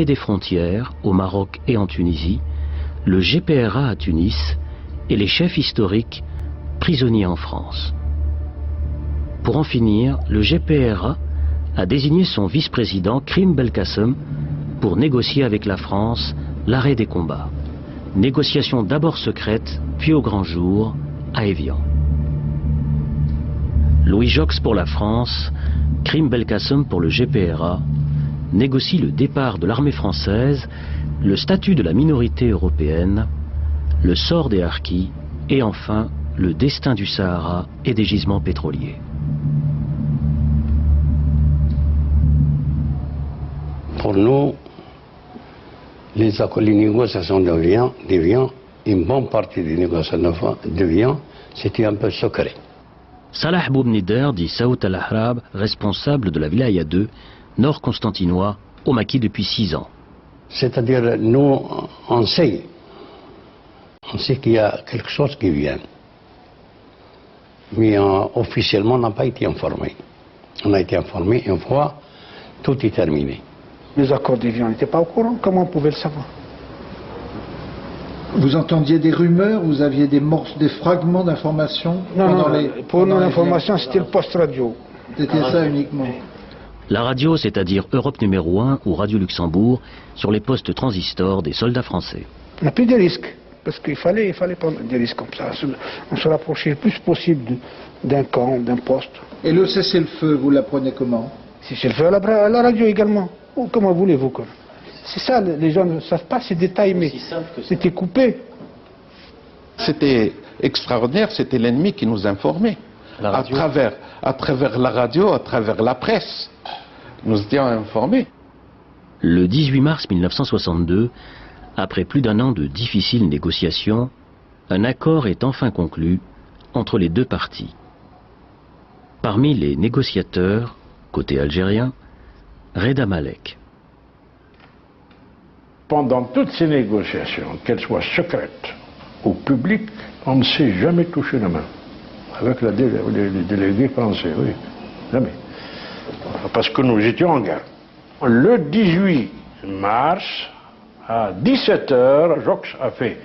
des frontières au Maroc et en Tunisie, le GPRA à Tunis et les chefs historiques prisonniers en France. Pour en finir, le GPRA a désigné son vice-président Krim Belkacem pour négocier avec la France l'arrêt des combats. Négociation d'abord secrète, puis au grand jour, à Évian. Louis Jox pour la France, Krim Belkacem pour le GPRA, négocie le départ de l'armée française, le statut de la minorité européenne, le sort des harkis et enfin le destin du Sahara et des gisements pétroliers. Pour nous, les négociations d'Évian, une bonne partie des négociations d'Évian, c'était un peu secret. Salah Boubnider dit Saout al-Ahrab, responsable de la Wilaya 2, nord constantinois, au maquis depuis 6 ans. C'est-à-dire, nous, on sait qu'il y a quelque chose qui vient. Mais officiellement, on n'a pas été informé. On a été informé une fois, tout est terminé. Les accords d'Évian n'étaient pas au courant, comment on pouvait le savoir? Vous entendiez des rumeurs, vous aviez des fragments d'informations? Non, pour nos informations, c'était le poste radio. C'était ça uniquement. La radio, c'est-à-dire Europe numéro 1 ou Radio Luxembourg, sur les postes transistors des soldats français. On n'a plus de risques, parce qu'il fallait prendre des risques comme ça. On se rapprochait le plus possible d'un camp, d'un poste. Et le cessez-le-feu, vous l'apprenez comment? Cessez-le-feu à la radio également. Ou comment voulez-vous? C'est ça, les gens ne savent pas ces détails, mais c'était coupé. C'était extraordinaire, c'était l'ennemi qui nous informait. À travers la radio, à travers la presse. Nous étions informés. Le 18 mars 1962, après plus d'1 an de difficiles négociations, un accord est enfin conclu entre les deux parties. Parmi les négociateurs, côté algérien, Reda Malek. Pendant toutes ces négociations, qu'elles soient secrètes ou publiques, on ne s'est jamais touché la main. Avec les délégués français, oui. Jamais. Parce que nous étions en guerre. Le 18 mars, à 17h, Jox a fait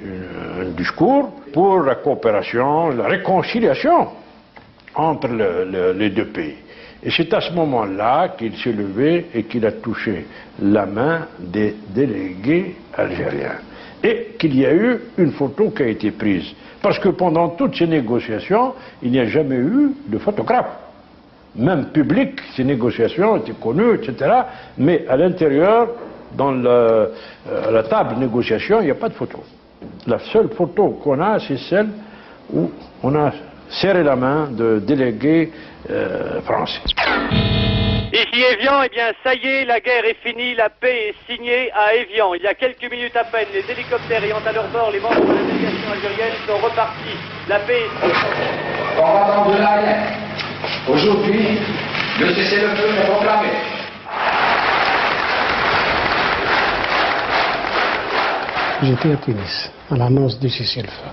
un discours pour la coopération, la réconciliation entre les deux pays. Et c'est à ce moment-là qu'il s'est levé et qu'il a touché la main des délégués algériens. Et qu'il y a eu une photo qui a été prise. Parce que pendant toutes ces négociations, il n'y a jamais eu de photographe. Même public, ces négociations étaient connues, etc. Mais à l'intérieur, dans la table de négociation, il n'y a pas de photo. La seule photo qu'on a, c'est celle où on a serré la main de délégués français. Ici Évian, eh bien ça y est, la guerre est finie, la paix est signée à Évian. Il y a quelques minutes à peine, les hélicoptères ayant à leur bord les membres de la délégation algérienne sont repartis. La paix est signée. Combattant de la guerre, aujourd'hui, le cessez-le-feu est proclamé. J'étais à Tunis, à l'annonce du cessez-le-feu.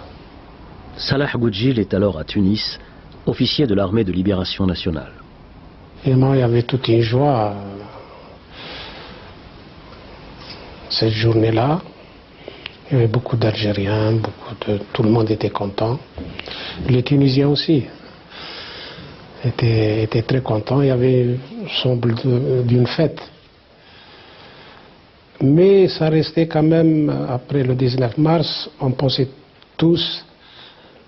Salah Goudjil est alors à Tunis, officier de l'armée de libération nationale. Et moi, il y avait toute une joie cette journée-là. Il y avait beaucoup d'Algériens, tout le monde était content. Les Tunisiens aussi étaient très contents. Il y avait semble d'une fête. Mais ça restait quand même, après le 19 mars, on pensait tous,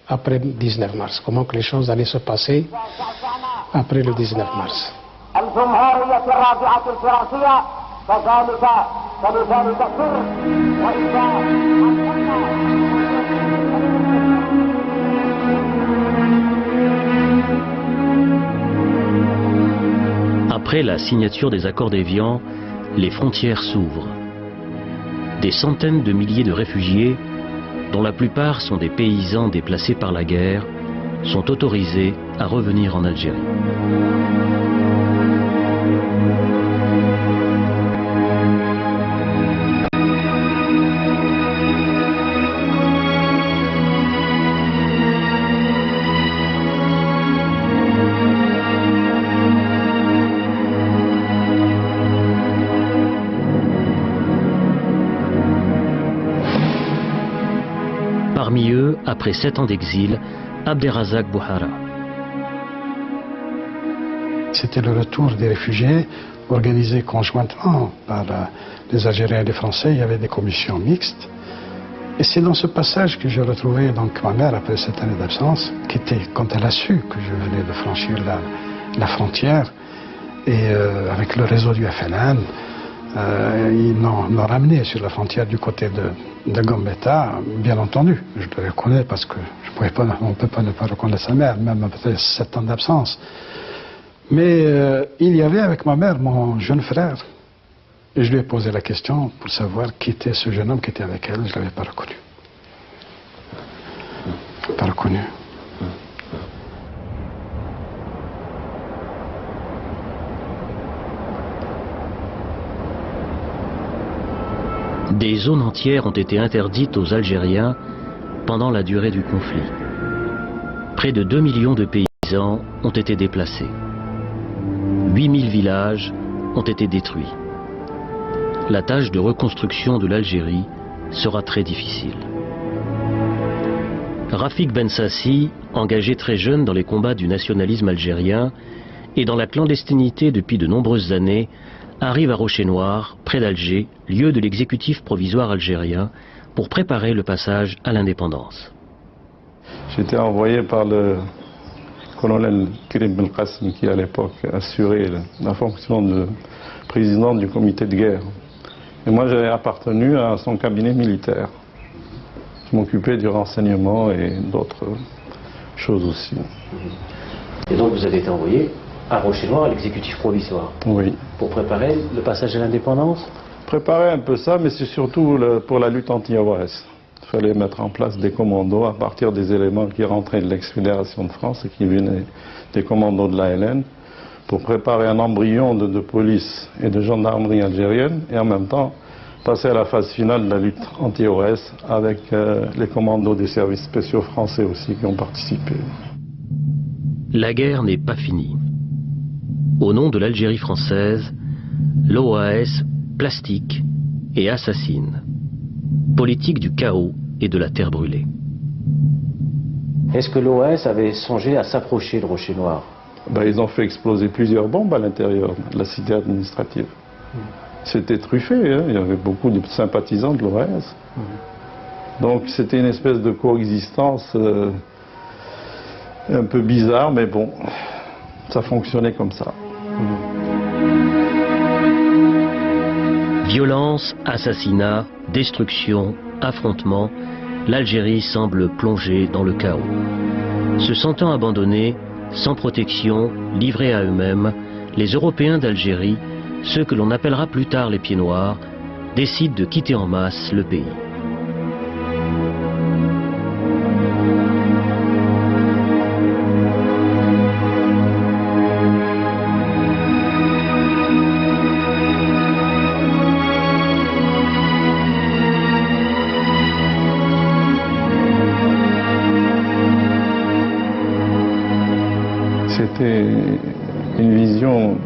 après le 19 mars, comment que les choses allaient se passer après le 19 mars. Après la signature des accords d'Évian, les frontières s'ouvrent. Des centaines de milliers de réfugiés, dont la plupart sont des paysans déplacés par la guerre, sont autorisés à revenir en Algérie. Parmi eux, après 7 ans d'exil, Abderrazak Bouhara. C'était le retour des réfugiés organisé conjointement par les Algériens et les Français. Il y avait des commissions mixtes. Et c'est dans ce passage que j'ai retrouvé donc ma mère après cette année d'absence, qui était, quand elle a su que je venais de franchir la frontière, et avec le réseau du FLN, ils m'ont ramené sur la frontière du côté de Gambetta, bien entendu. Je le reconnais parce que on ne peut pas ne pas reconnaître sa mère, même après 7 ans d'absence. Mais il y avait avec ma mère mon jeune frère. Et je lui ai posé la question pour savoir qui était ce jeune homme qui était avec elle. Je ne l'avais pas reconnu. Pas reconnu. Des zones entières ont été interdites aux Algériens pendant la durée du conflit. Près de 2 millions de paysans ont été déplacés. 8000 villages ont été détruits. La tâche de reconstruction de l'Algérie sera très difficile. Rafik Ben Sassi, engagé très jeune dans les combats du nationalisme algérien et dans la clandestinité depuis de nombreuses années, arrive à Rocher-Noir, près d'Alger, lieu de l'exécutif provisoire algérien, pour préparer le passage à l'indépendance. J'étais envoyé par le colonel Karim Ben Qassim, qui à l'époque assurait la fonction de président du comité de guerre. Et moi j'avais appartenu à son cabinet militaire. Je m'occupais du renseignement et d'autres choses aussi. Et donc vous avez été envoyé à Rocher-Noir, à l'exécutif provisoire. Oui. Pour préparer le passage à l'indépendance? Préparer un peu ça, mais c'est surtout pour la lutte anti-OAS. Il fallait mettre en place des commandos à partir des éléments qui rentraient de l'ex-fédération de France et qui venaient des commandos de l'ALN, pour préparer un embryon de police et de gendarmerie algérienne et en même temps passer à la phase finale de la lutte anti-OAS avec les commandos des services spéciaux français aussi qui ont participé. La guerre n'est pas finie. Au nom de l'Algérie française, l'OAS plastique et assassine. Politique du chaos et de la terre brûlée. Est-ce que l'OAS avait songé à s'approcher de Rocher-Noir? Ils ont fait exploser plusieurs bombes à l'intérieur de la cité administrative. C'était truffé, hein. Il y avait beaucoup de sympathisants de l'OAS. Donc c'était une espèce de coexistence un peu bizarre, mais bon, ça fonctionnait comme ça. Violence, assassinat, destruction, affrontement, l'Algérie semble plongée dans le chaos. Se sentant abandonnés, sans protection, livrés à eux-mêmes, les Européens d'Algérie, ceux que l'on appellera plus tard les Pieds Noirs, décident de quitter en masse le pays. C'était une vision,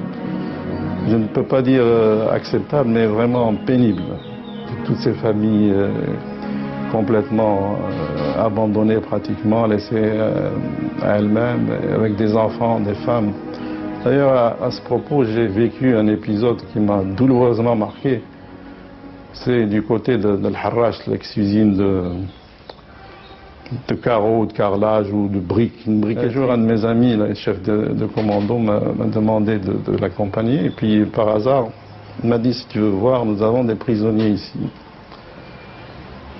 je ne peux pas dire acceptable, mais vraiment pénible. Toutes ces familles complètement abandonnées pratiquement, laissées à elles-mêmes, avec des enfants, des femmes. D'ailleurs, à ce propos, j'ai vécu un épisode qui m'a douloureusement marqué. C'est du côté de l'Harrach, l'ex-usine de carreaux, de carrelage ou de briques. Un jour, un de mes amis, le chef de commando, m'a demandé de l'accompagner. Et puis, par hasard, il m'a dit, si tu veux voir, nous avons des prisonniers ici.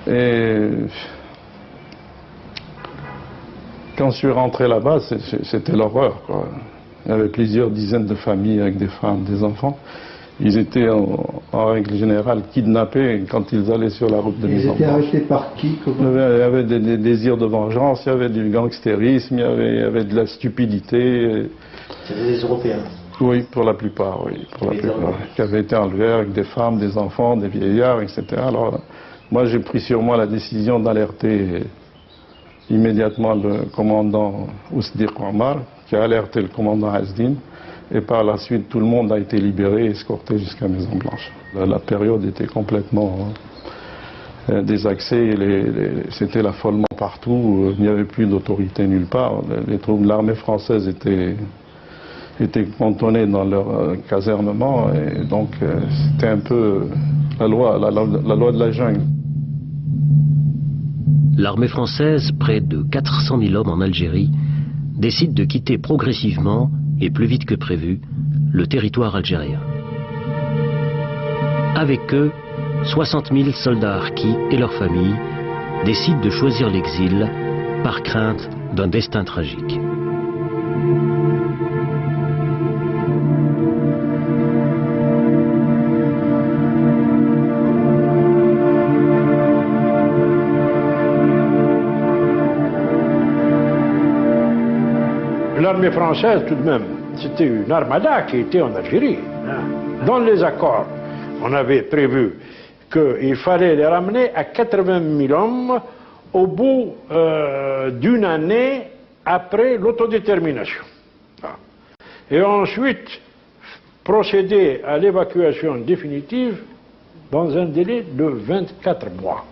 Et quand je suis rentré là-bas, c'était l'horreur, quoi. Il y avait plusieurs dizaines de familles avec des femmes, des enfants. Ils étaient en règle générale kidnappés quand ils allaient sur la route de mise en marche. Ils étaient arrêtés par qui? Il y avait des désirs de vengeance, il y avait du gangstérisme, il y avait de la stupidité. C'était des Européens? Oui, pour la plupart, oui. Pour la plupart, qui avaient été enlevés avec des femmes, des enfants, des vieillards, etc. Alors, moi, j'ai pris sur moi la décision d'alerter immédiatement le commandant Ousdir Omar, qui a alerté le commandant Asdin. Et par la suite, tout le monde a été libéré et escorté jusqu'à Maison-Blanche. La période était complètement des accès, c'était l'affolement partout, il n'y avait plus d'autorité nulle part. Les troupes de l'armée française étaient cantonnées dans leur casernement, et donc c'était un peu la loi de la jungle. L'armée française, près de 400 000 hommes en Algérie, décide de quitter progressivement, et plus vite que prévu, le territoire algérien. Avec eux, 60 000 soldats harkis et leurs familles décident de choisir l'exil par crainte d'un destin tragique. L'armée française, tout de même, c'était une armada qui était en Algérie. Dans les accords, on avait prévu qu'il fallait les ramener à 80 000 hommes au bout d'une année après l'autodétermination. Et ensuite, procéder à l'évacuation définitive dans un délai de 24 mois.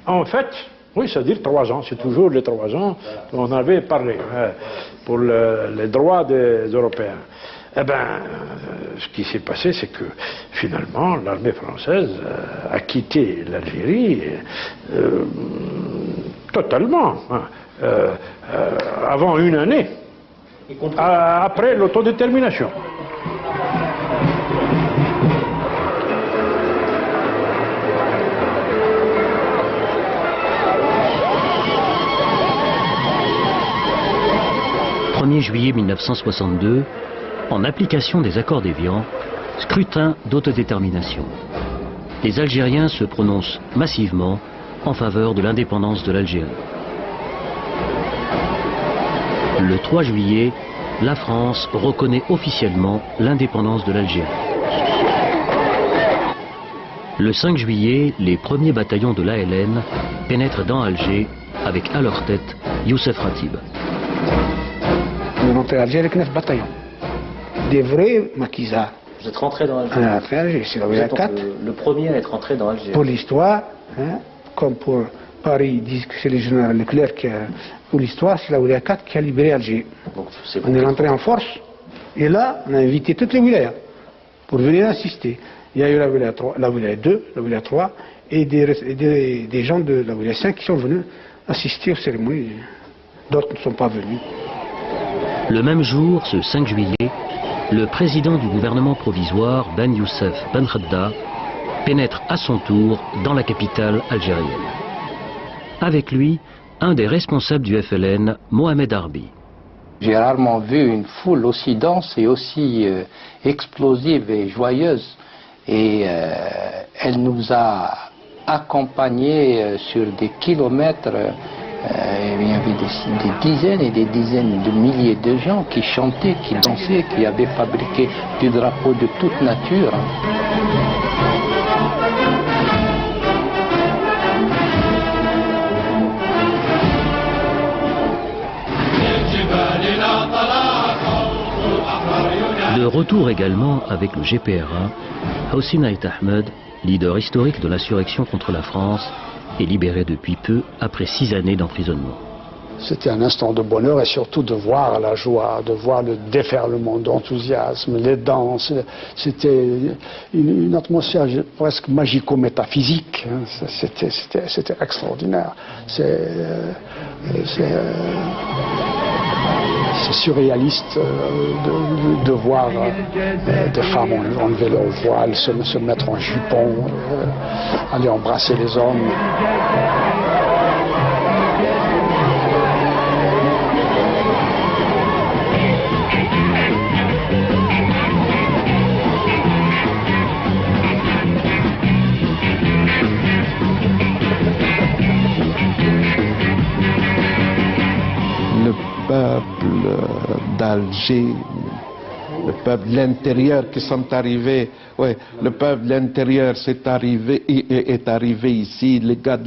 En fait, oui, c'est-à-dire 3 ans, c'est toujours les 3 ans dont on avait parlé pour les droits des Européens. Eh bien, ce qui s'est passé, c'est que finalement, l'armée française a quitté l'Algérie totalement, avant une année, après l'autodétermination. Le 1er juillet 1962, en application des accords d'Évian, scrutin d'autodétermination. Les Algériens se prononcent massivement en faveur de l'indépendance de l'Algérie. Le 3 juillet, la France reconnaît officiellement l'indépendance de l'Algérie. Le 5 juillet, les premiers bataillons de l'ALN pénètrent dans Alger avec à leur tête Youssef Ratib. On est rentré à Alger avec 9 bataillons. Des vrais maquisards. Vous êtes rentré dans Alger? On est rentré à Alger, c'est la Wilaya 4. Le premier à être rentré dans Alger. Pour l'histoire, comme pour Paris, ils disent que c'est le général Leclerc qui a... Pour l'histoire, c'est la Wilaya 4 qui a libéré Alger. Donc, on est rentré en force, et là, on a invité toutes les wilayas pour venir assister. Il y a eu la Wilaya 3, la Wilaya 2, la Wilaya 3, et des gens de la Wilaya 5 qui sont venus assister aux cérémonies. D'autres ne sont pas venus. Le même jour, ce 5 juillet, le président du gouvernement provisoire, Ben Youssef Ben Khadda, pénètre à son tour dans la capitale algérienne. Avec lui, un des responsables du FLN, Mohamed Arbi. J'ai rarement vu une foule aussi dense et aussi explosive et joyeuse. Et elle nous a accompagnés sur des kilomètres. Il y avait des dizaines et des dizaines de milliers de gens qui chantaient, qui dansaient, qui avaient fabriqué des drapeaux de toute nature. De retour également avec le GPRA, Hossein Ait Ahmed, leader historique de l'insurrection contre la France, est libéré depuis peu après 6 années d'emprisonnement. C'était un instant de bonheur et surtout de voir la joie, de voir le déferlement d'enthousiasme, les danses. C'était une atmosphère presque magico-métaphysique. C'était extraordinaire. C'est surréaliste de voir des femmes enlever leur voile, se mettre en jupon, aller embrasser les hommes. d'Alger, le peuple de l'intérieur qui sont arrivés, ouais, le peuple de l'intérieur est arrivé ici, les gars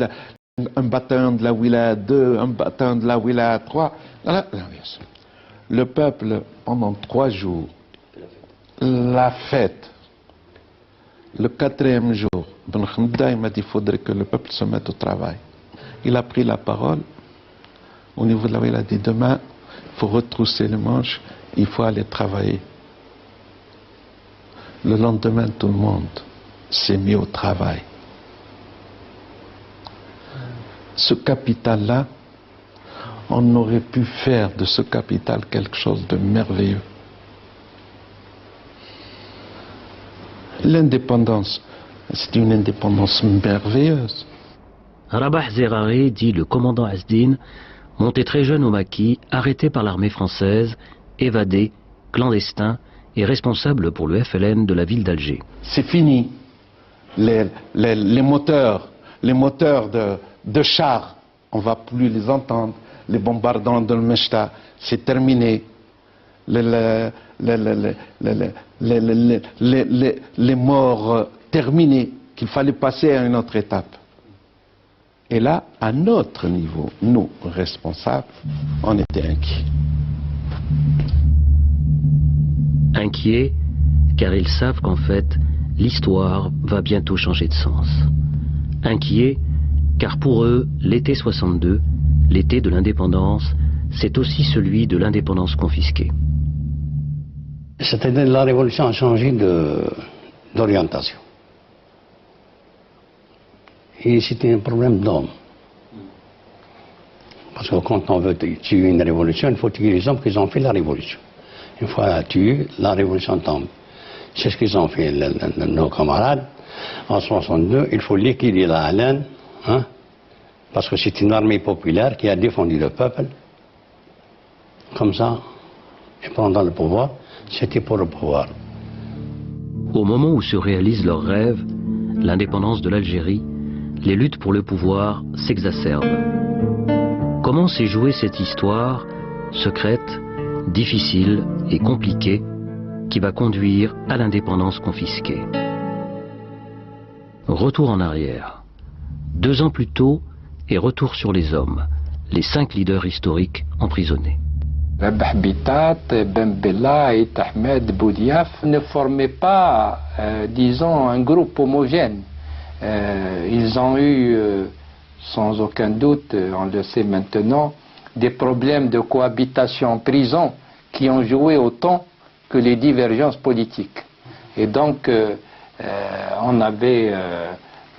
un bataillon de la Wilaya 2, un bataillon de la Wilaya 3. Le peuple, pendant 3 jours, la fête, le 4e jour, Ben Khamda m'a dit qu'il faudrait que le peuple se mette au travail. Il a pris la parole. Au niveau de la ville, il a dit demain, il faut retrousser les manches, il faut aller travailler. Le lendemain, tout le monde s'est mis au travail. Ce capital-là, on aurait pu faire de ce capital quelque chose de merveilleux. L'indépendance, c'est une indépendance merveilleuse. Rabah Zerari dit le commandant Asdin, monté très jeune au maquis, arrêté par l'armée française, évadé, clandestin et responsable pour le FLN de la ville d'Alger. C'est fini. Les moteurs de chars, on ne va plus les entendre. Les bombardements de Meshta, c'est terminé. Les morts terminés, qu'il fallait passer à une autre étape. Et là, à notre niveau, nous, responsables, on était inquiets. Inquiets, car ils savent qu'en fait, l'histoire va bientôt changer de sens. Inquiets, car pour eux, l'été 62, l'été de l'indépendance, c'est aussi celui de l'indépendance confisquée. C'est-à-dire la révolution a changé d'orientation. Et c'était un problème d'hommes. Parce que quand on veut tuer une révolution, il faut tuer les hommes qui ont fait la révolution. Une fois tué, la révolution tombe. C'est ce qu'ils ont fait, nos camarades. En 62, il faut liquider la haleine, hein, parce que c'est une armée populaire qui a défendu le peuple. Comme ça, et pendant le pouvoir, c'était pour le pouvoir. Au moment où se réalise leur rêve, l'indépendance de l'Algérie, les luttes pour le pouvoir s'exacerbent. Comment s'est jouée cette histoire, secrète, difficile et compliquée, qui va conduire à l'indépendance confisquée? Retour en arrière. 2 ans plus tôt, et retour sur les hommes, les 5 leaders historiques emprisonnés. Rabah Bitat, Ben Bella et Ahmed Boudiaf ne formaient pas, disons, un groupe homogène. Ils ont eu, sans aucun doute, on le sait maintenant, des problèmes de cohabitation en prison qui ont joué autant que les divergences politiques. Et donc, on avait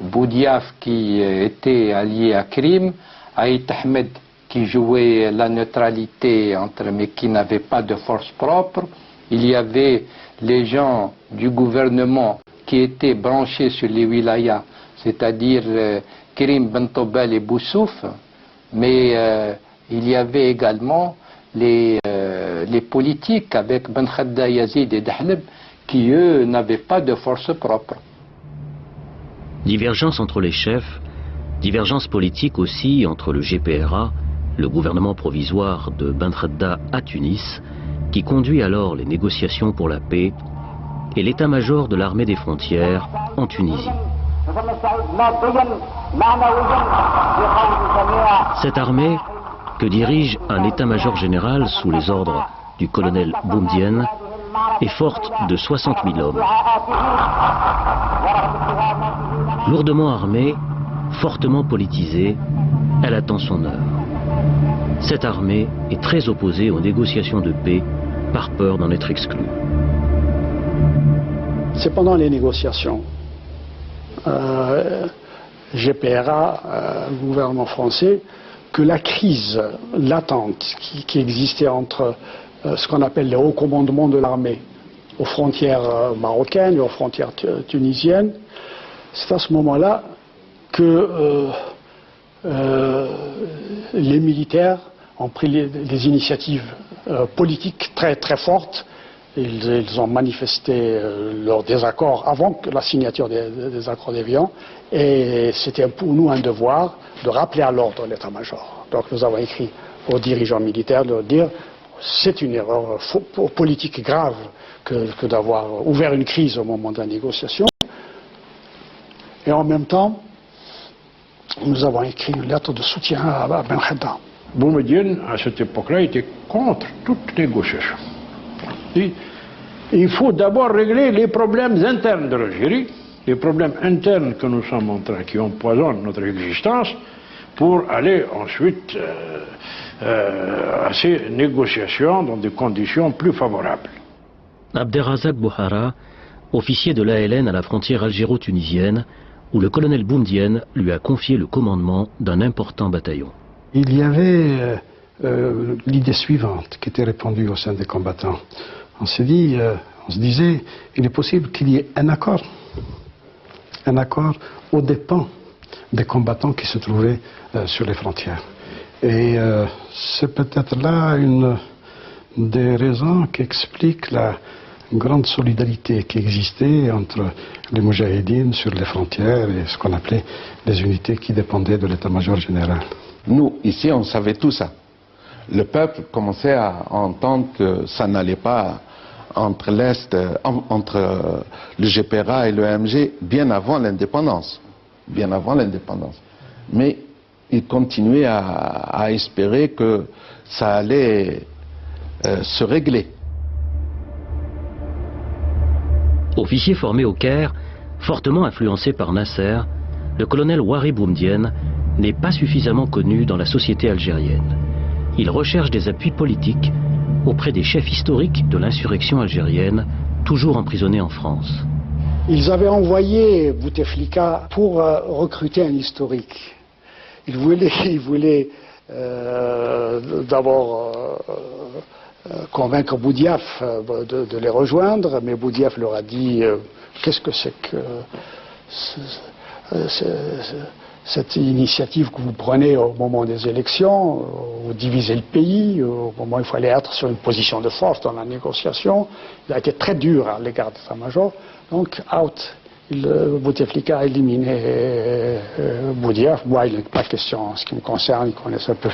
Boudiaf qui était allié à Krim, Aït Ahmed qui jouait la neutralité mais qui n'avait pas de force propre. Il y avait les gens du gouvernement qui étaient branchés sur les wilayas, c'est-à-dire Krim, Bentobel et Boussouf, mais il y avait également les politiques avec Ben Khadda, Yazid et Dahleb qui, eux, n'avaient pas de force propre. Divergence entre les chefs, divergence politique aussi entre le GPRA, le gouvernement provisoire de Ben Khadda à Tunis, qui conduit alors les négociations pour la paix, et l'état-major de l'armée des frontières en Tunisie. Cette armée, que dirige un état-major général sous les ordres du colonel Boumedienne, est forte de 60 000 hommes. Lourdement armée, fortement politisée, elle attend son heure. Cette armée est très opposée aux négociations de paix par peur d'en être exclue. C'est pendant les négociations, GPRA, le gouvernement français, que la crise latente qui existait entre ce qu'on appelle les hauts commandements de l'armée aux frontières marocaines et aux frontières tunisiennes, c'est à ce moment-là que les militaires ont pris des initiatives politiques très très fortes. Ils ont manifesté leur désaccord avant la signature des accords d'Évian, et c'était pour nous un devoir de rappeler à l'ordre l'état-major. Donc nous avons écrit aux dirigeants militaires de leur dire c'est une erreur politique grave que d'avoir ouvert une crise au moment de la négociation. Et en même temps, nous avons écrit une lettre de soutien à Ben Khadda. Boumedienne, à cette époque-là, était contre toute négociation. Il faut d'abord régler les problèmes internes de l'Algérie, les problèmes internes que nous sommes en train, qui empoisonnent notre existence, pour aller ensuite à ces négociations dans des conditions plus favorables. Abderrazak Bouhara, officier de l'ALN à la frontière algéro-tunisienne, où le colonel Boumedienne lui a confié le commandement d'un important bataillon. Il y avait l'idée suivante qui était répandue au sein des combattants. On se disait, il est possible qu'il y ait un accord aux dépens des combattants qui se trouvaient sur les frontières. Et c'est peut-être là une des raisons qui expliquent la grande solidarité qui existait entre les moudjahidines sur les frontières et ce qu'on appelait les unités qui dépendaient de l'état-major général. Nous, ici, on savait tout ça. Le peuple commençait à entendre que ça n'allait pas entre le GPRA et le MG bien avant l'indépendance. Mais il continuait à espérer que ça allait se régler. Officier formé au Caire, fortement influencé par Nasser, le colonel Ouari Boumedienne n'est pas suffisamment connu dans la société algérienne. Il recherche des appuis politiques auprès des chefs historiques de l'insurrection algérienne, toujours emprisonnés en France. Ils avaient envoyé Bouteflika pour recruter un historique. Ils voulaient d'abord convaincre Boudiaf de les rejoindre, mais Boudiaf leur a dit qu'est-ce que c'est que cette initiative que vous prenez au moment des élections, vous divisez le pays, au moment où il fallait être sur une position de force dans la négociation. Il a été très dur à l'égard de l'état-major, donc out. Bouteflika a éliminé Boudiaf. Moi, il n'est pas question, en ce qui me concerne, il connaissait un peu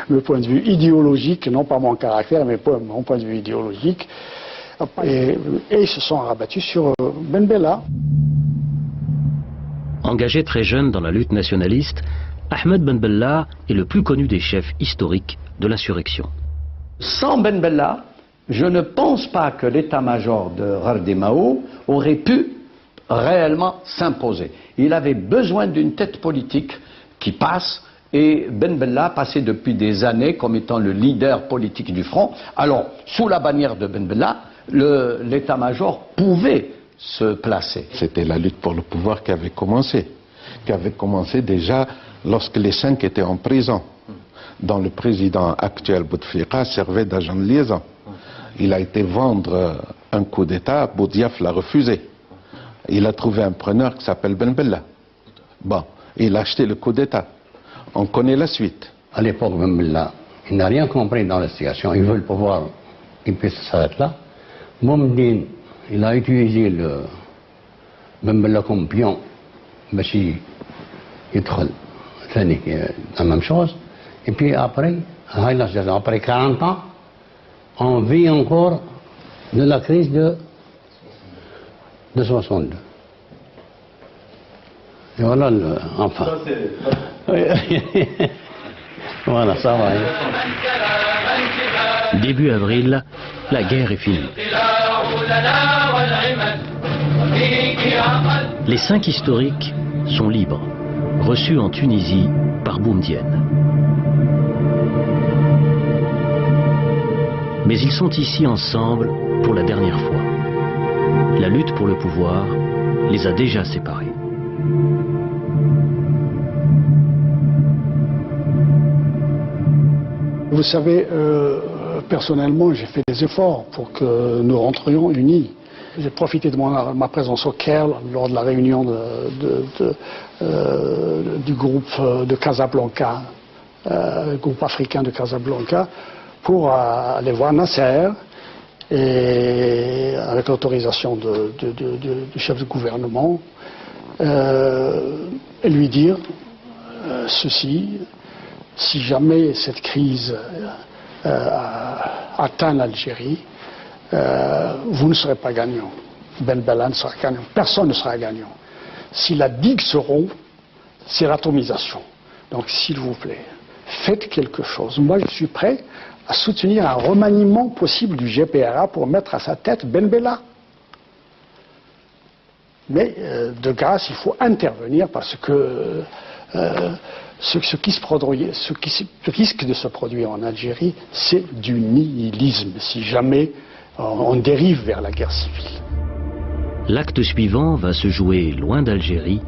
le point de vue idéologique, non pas mon caractère, mais mon point de vue idéologique. Et ils se sont rabattus sur Ben Bella. Engagé très jeune dans la lutte nationaliste, Ahmed Ben Bella est le plus connu des chefs historiques de l'insurrection. Sans Ben Bella, je ne pense pas que l'état-major de Ghardemao aurait pu réellement s'imposer. Il avait besoin d'une tête politique qui passe, et Ben Bella passait depuis des années comme étant le leader politique du front. Alors, sous la bannière de Ben Bella, l'état-major pouvait se placer. C'était la lutte pour le pouvoir qui avait commencé déjà lorsque les 5 étaient en prison, dont le président actuel Bouteflika servait d'agent de liaison. Il a été vendre un coup d'État, Boudiaf l'a refusé. Il a trouvé un preneur qui s'appelle Ben Bella. Bon, il a acheté le coup d'État. On connaît la suite. À l'époque, Ben Bella, il n'a rien compris dans la situation. Il veut le pouvoir, il puisse s'arrêter là. Boumedienne, il a utilisé le Ben Bella comme pion, Bachi, la même chose. Et puis après 40 ans, on vit encore de la crise de 62. Et voilà, enfin. Voilà, ça va. Début avril, la guerre est finie. Les 5 historiques sont libres, reçus en Tunisie par Boumedienne. Mais ils sont ici ensemble pour la dernière fois. La lutte pour le pouvoir les a déjà séparés. Vous savez, personnellement, j'ai fait des efforts pour que nous rentrions unis. J'ai profité de ma présence au Caire lors de la réunion du groupe de Casablanca, le groupe africain de Casablanca, pour aller voir Nasser et avec l'autorisation du chef de gouvernement, et lui dire ceci: si jamais cette crise atteint l'Algérie, vous ne serez pas gagnant. Ben Bella ne sera gagnant. Personne ne sera gagnant. Si la digue se rompt, c'est l'atomisation. Donc, s'il vous plaît, faites quelque chose. Moi, je suis prêt à soutenir un remaniement possible du GPRA pour mettre à sa tête Ben Bella. Mais de grâce, il faut intervenir parce que ce qui risque de se produire en Algérie, c'est du nihilisme, si jamais on dérive vers la guerre civile. L'acte suivant va se jouer loin d'Algérie,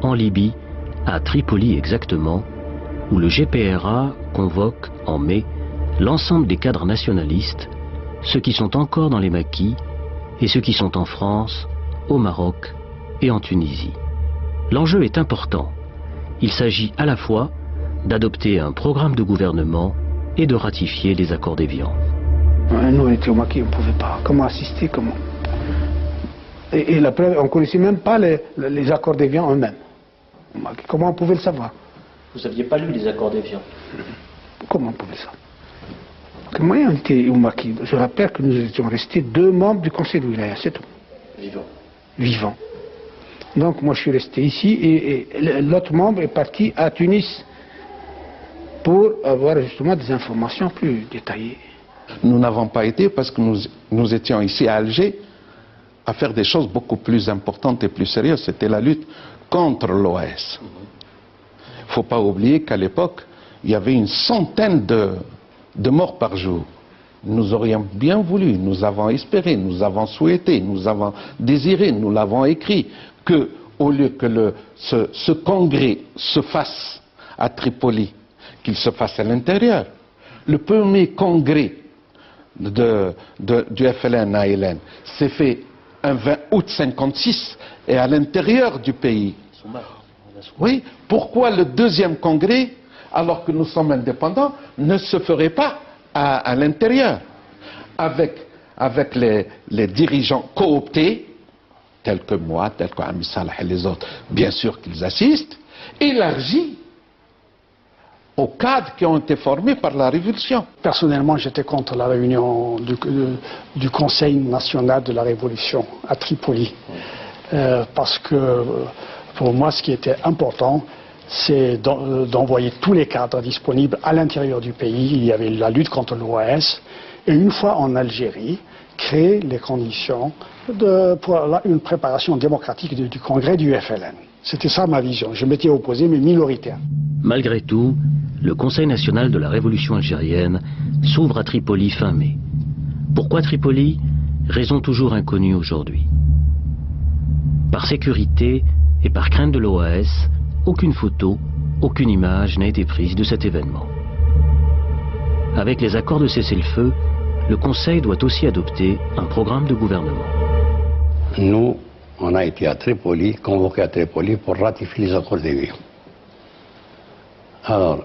en Libye, à Tripoli exactement, où le GPRA convoque en mai l'ensemble des cadres nationalistes, ceux qui sont encore dans les maquis et ceux qui sont en France, au Maroc et en Tunisie. L'enjeu est important. Il s'agit à la fois d'adopter un programme de gouvernement et de ratifier les accords d'Évian. Nous, on était au maquis, on ne pouvait pas. Comment assister, comment? Et la preuve, on ne connaissait même pas les accords d'Évian eux-mêmes. Comment on pouvait le savoir? Vous n'aviez pas lu les accords d'Évian? Comment on pouvait le savoir? Moi, on était au maquis. Je rappelle que nous étions restés 2 membres du conseil de wilaya, c'est tout. Vivant. Vivant. Donc moi je suis resté ici et l'autre membre est parti à Tunis pour avoir justement des informations plus détaillées. Nous n'avons pas été parce que nous étions ici à Alger à faire des choses beaucoup plus importantes et plus sérieuses. C'était la lutte contre l'OAS. Il ne faut pas oublier qu'à l'époque, il y avait une centaine de morts par jour. Nous aurions bien voulu, nous avons espéré, nous avons souhaité, nous avons désiré, nous l'avons écrit, que au lieu que ce congrès se fasse à Tripoli, qu'il se fasse à l'intérieur. Le premier congrès du FLN-ALN s'est fait un 20 août 1956 et à l'intérieur du pays. Oui, pourquoi le deuxième congrès, alors que nous sommes indépendants, ne se ferait pas à l'intérieur, avec les dirigeants cooptés, tels que moi, tels que Ami Salah et les autres, bien sûr qu'ils assistent, élargis aux cadres qui ont été formés par la Révolution. Personnellement, j'étais contre la réunion du Conseil national de la Révolution à Tripoli, parce que pour moi, ce qui était important, c'est d'envoyer tous les cadres disponibles à l'intérieur du pays. Il y avait la lutte contre l'OAS, et une fois en Algérie, créer les conditions pour une préparation démocratique du congrès du FLN. C'était ça ma vision. Je m'étais opposé, mais minoritaire. Malgré tout, le Conseil national de la Révolution algérienne s'ouvre à Tripoli fin mai. Pourquoi Tripoli? Raison toujours inconnue aujourd'hui. Par sécurité et par crainte de l'OAS, aucune photo, aucune image n'a été prise de cet événement. Avec les accords de cessez-le-feu, le Conseil doit aussi adopter un programme de gouvernement. Nous, on a été à Tripoli, convoqués à Tripoli pour ratifier les accords d'Évian. Alors,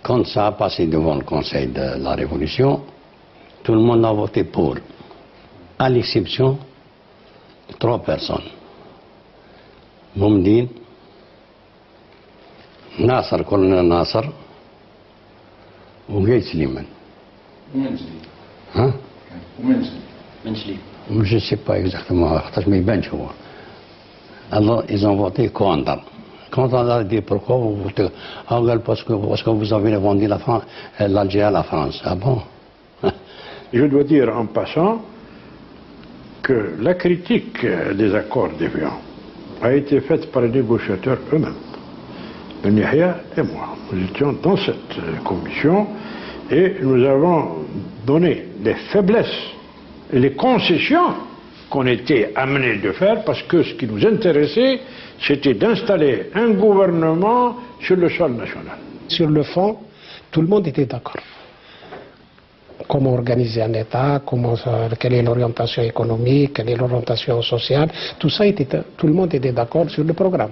quand ça a passé devant le Conseil de la Révolution, tout le monde a voté pour, à l'exception de 3 personnes. Moumdine, Nasser, colonel Nasser, ou Guy Slimane. Hein? Je ne sais pas exactement, alors ils ont voté contre. Quand on a dit pourquoi vous votez, parce que vous avez vendu l'Algérie à la France. Ah bon? Je dois dire en passant que la critique des accords d'Évian a été faite par les négociateurs eux-mêmes. Ben Yahya et moi, nous étions dans cette commission et nous avons donné les faiblesses et les concessions qu'on était amenés de faire parce que ce qui nous intéressait, c'était d'installer un gouvernement sur le sol national. Sur le fond, tout le monde était d'accord. Comment organiser un État, quelle est l'orientation économique, quelle est l'orientation sociale, tout le monde était d'accord sur le programme.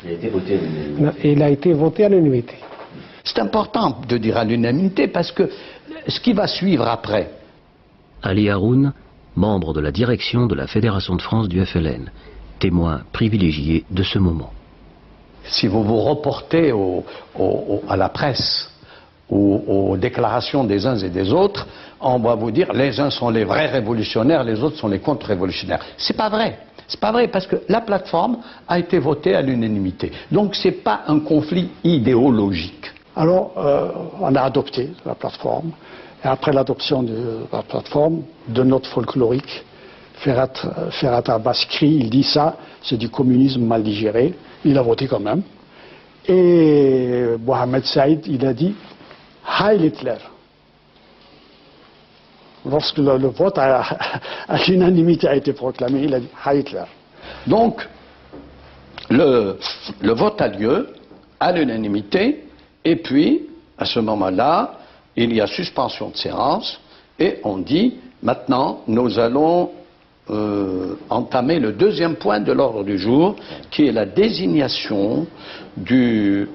Il a été voté à l'unanimité. Il a été voté à l'unanimité. C'est important de dire à l'unanimité parce que ce qui va suivre après. Ali Haroun, membre de la direction de la Fédération de France du FLN, témoin privilégié de ce moment. Si vous vous reportez à la presse ou aux déclarations des uns et des autres, on va vous dire les uns sont les vrais révolutionnaires, les autres sont les contre-révolutionnaires. C'est pas vrai. C'est pas vrai parce que la plateforme a été votée à l'unanimité. Donc c'est pas un conflit idéologique. Alors on a adopté la plateforme et après l'adoption de la plateforme, de notes folkloriques Ferhat Abbas crie, il dit ça, c'est du communisme mal digéré. Il a voté quand même. Et Mohamed Saïd, il a dit Heil Hitler. Lorsque le vote à l'unanimité a été proclamé, il a dit Heil Hitler. Donc, le vote a lieu à l'unanimité, et puis, à ce moment-là, il y a suspension de séance, et on dit, maintenant, nous allons entamer le deuxième point de l'ordre du jour, qui est la désignation de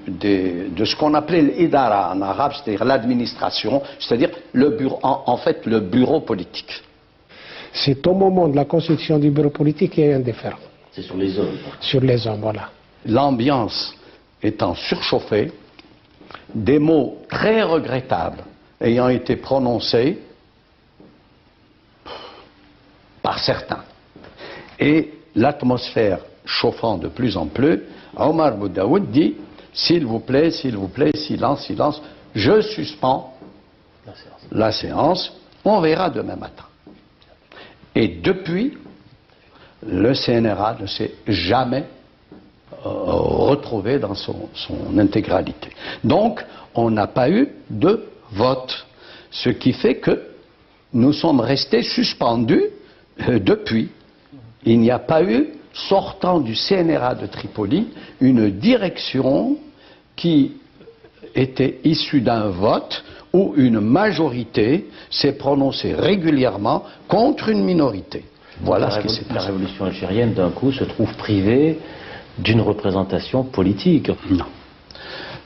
ce qu'on appelait l'idara en arabe, c'est-à-dire l'administration, c'est-à-dire le bureau, en fait le bureau politique. C'est au moment de la constitution du bureau politique qu'il y a un différend. C'est sur les hommes. Sur les hommes, voilà. L'ambiance étant surchauffée, des mots très regrettables ayant été prononcés par certains, et l'atmosphère chauffant de plus en plus, Omar Boudaoud dit s'il vous plaît, silence, silence, je suspends la séance, on verra demain matin. Et depuis, le CNRA ne s'est jamais retrouvé dans son intégralité. Donc, on n'a pas eu de vote, ce qui fait que nous sommes restés suspendus depuis. Il n'y a pas eu, sortant du CNRA de Tripoli, une direction qui était issue d'un vote où une majorité s'est prononcée régulièrement contre une minorité. Voilà ce qui s'est passé. La révolution algérienne, d'un coup, se trouve privée d'une représentation politique. Non.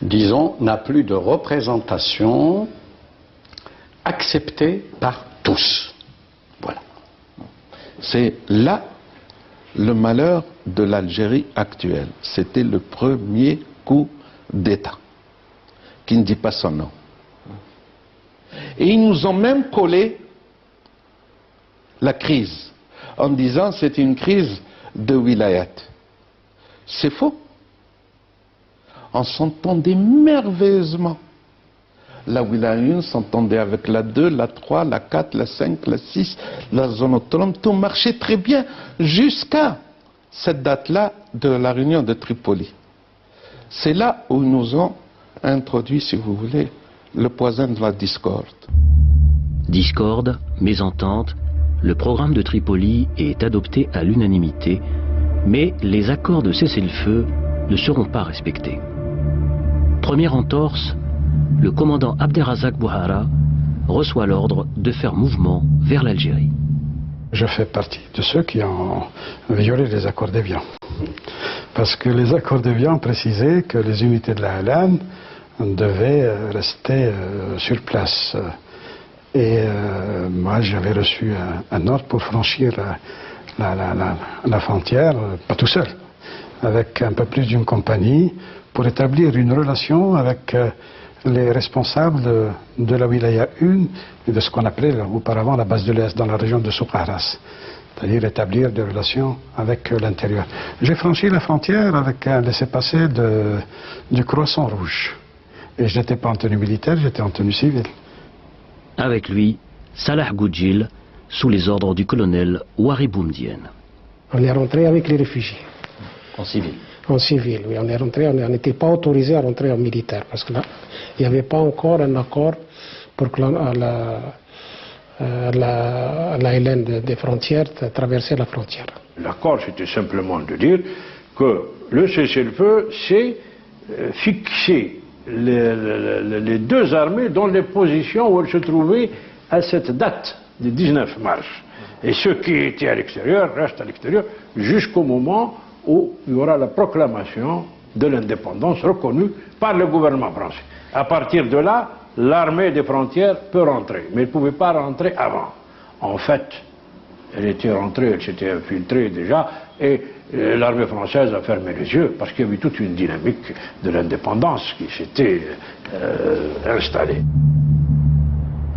Disons, n'a plus de représentation acceptée par tous. Voilà. C'est là le malheur de l'Algérie actuelle. C'était le premier coup d'État, qui ne dit pas son nom. Et ils nous ont même collé la crise, en disant c'est une crise de wilayat. C'est faux. On s'entendait merveilleusement. La wilaya 1 s'entendait avec la 2, la 3, la 4, la 5, la 6, la zone autonome. Tout marchait très bien jusqu'à cette date-là de la réunion de Tripoli. C'est là où ils nous ont introduit, si vous voulez, le poison de la discorde. Discorde, mésentente, le programme de Tripoli est adopté à l'unanimité, mais les accords de cessez-le-feu ne seront pas respectés. Première entorse, le commandant Abderrazak Bouhara reçoit l'ordre de faire mouvement vers l'Algérie. Je fais partie de ceux qui ont violé les accords d'Évian. Parce que les accords d'Évian précisaient que les unités de la LN devaient rester sur place. Et moi, j'avais reçu un ordre pour franchir la frontière, pas tout seul, avec un peu plus d'une compagnie, pour établir une relation avec les responsables de la wilaya 1 et de ce qu'on appelait auparavant la base de l'Est dans la région de Soukharas, c'est-à-dire établir des relations avec l'intérieur. J'ai franchi la frontière avec un laissez-passer du Croissant Rouge. Et je n'étais pas en tenue militaire, j'étais en tenue civile. Avec lui, Salah Goudjil, sous les ordres du colonel Ouari Boumdienne. On est rentré avec les réfugiés. En civil? En civil, oui. On est rentré, on n'était pas autorisé à rentrer en militaire, parce que là, il n'y avait pas encore un accord pour que la LN des frontières traverser la frontière. L'accord, c'était simplement de dire que le cessez-le-feu, c'est fixer les deux armées dans les positions où elles se trouvaient à cette date du 19 mars. Et ceux qui étaient à l'extérieur restent à l'extérieur jusqu'au moment où il y aura la proclamation de l'indépendance reconnue par le gouvernement français. À partir de là, l'armée des frontières peut rentrer, mais elle ne pouvait pas rentrer avant. En fait, elle était rentrée, elle s'était infiltrée déjà, et l'armée française a fermé les yeux parce qu'il y avait toute une dynamique de l'indépendance qui s'était installée.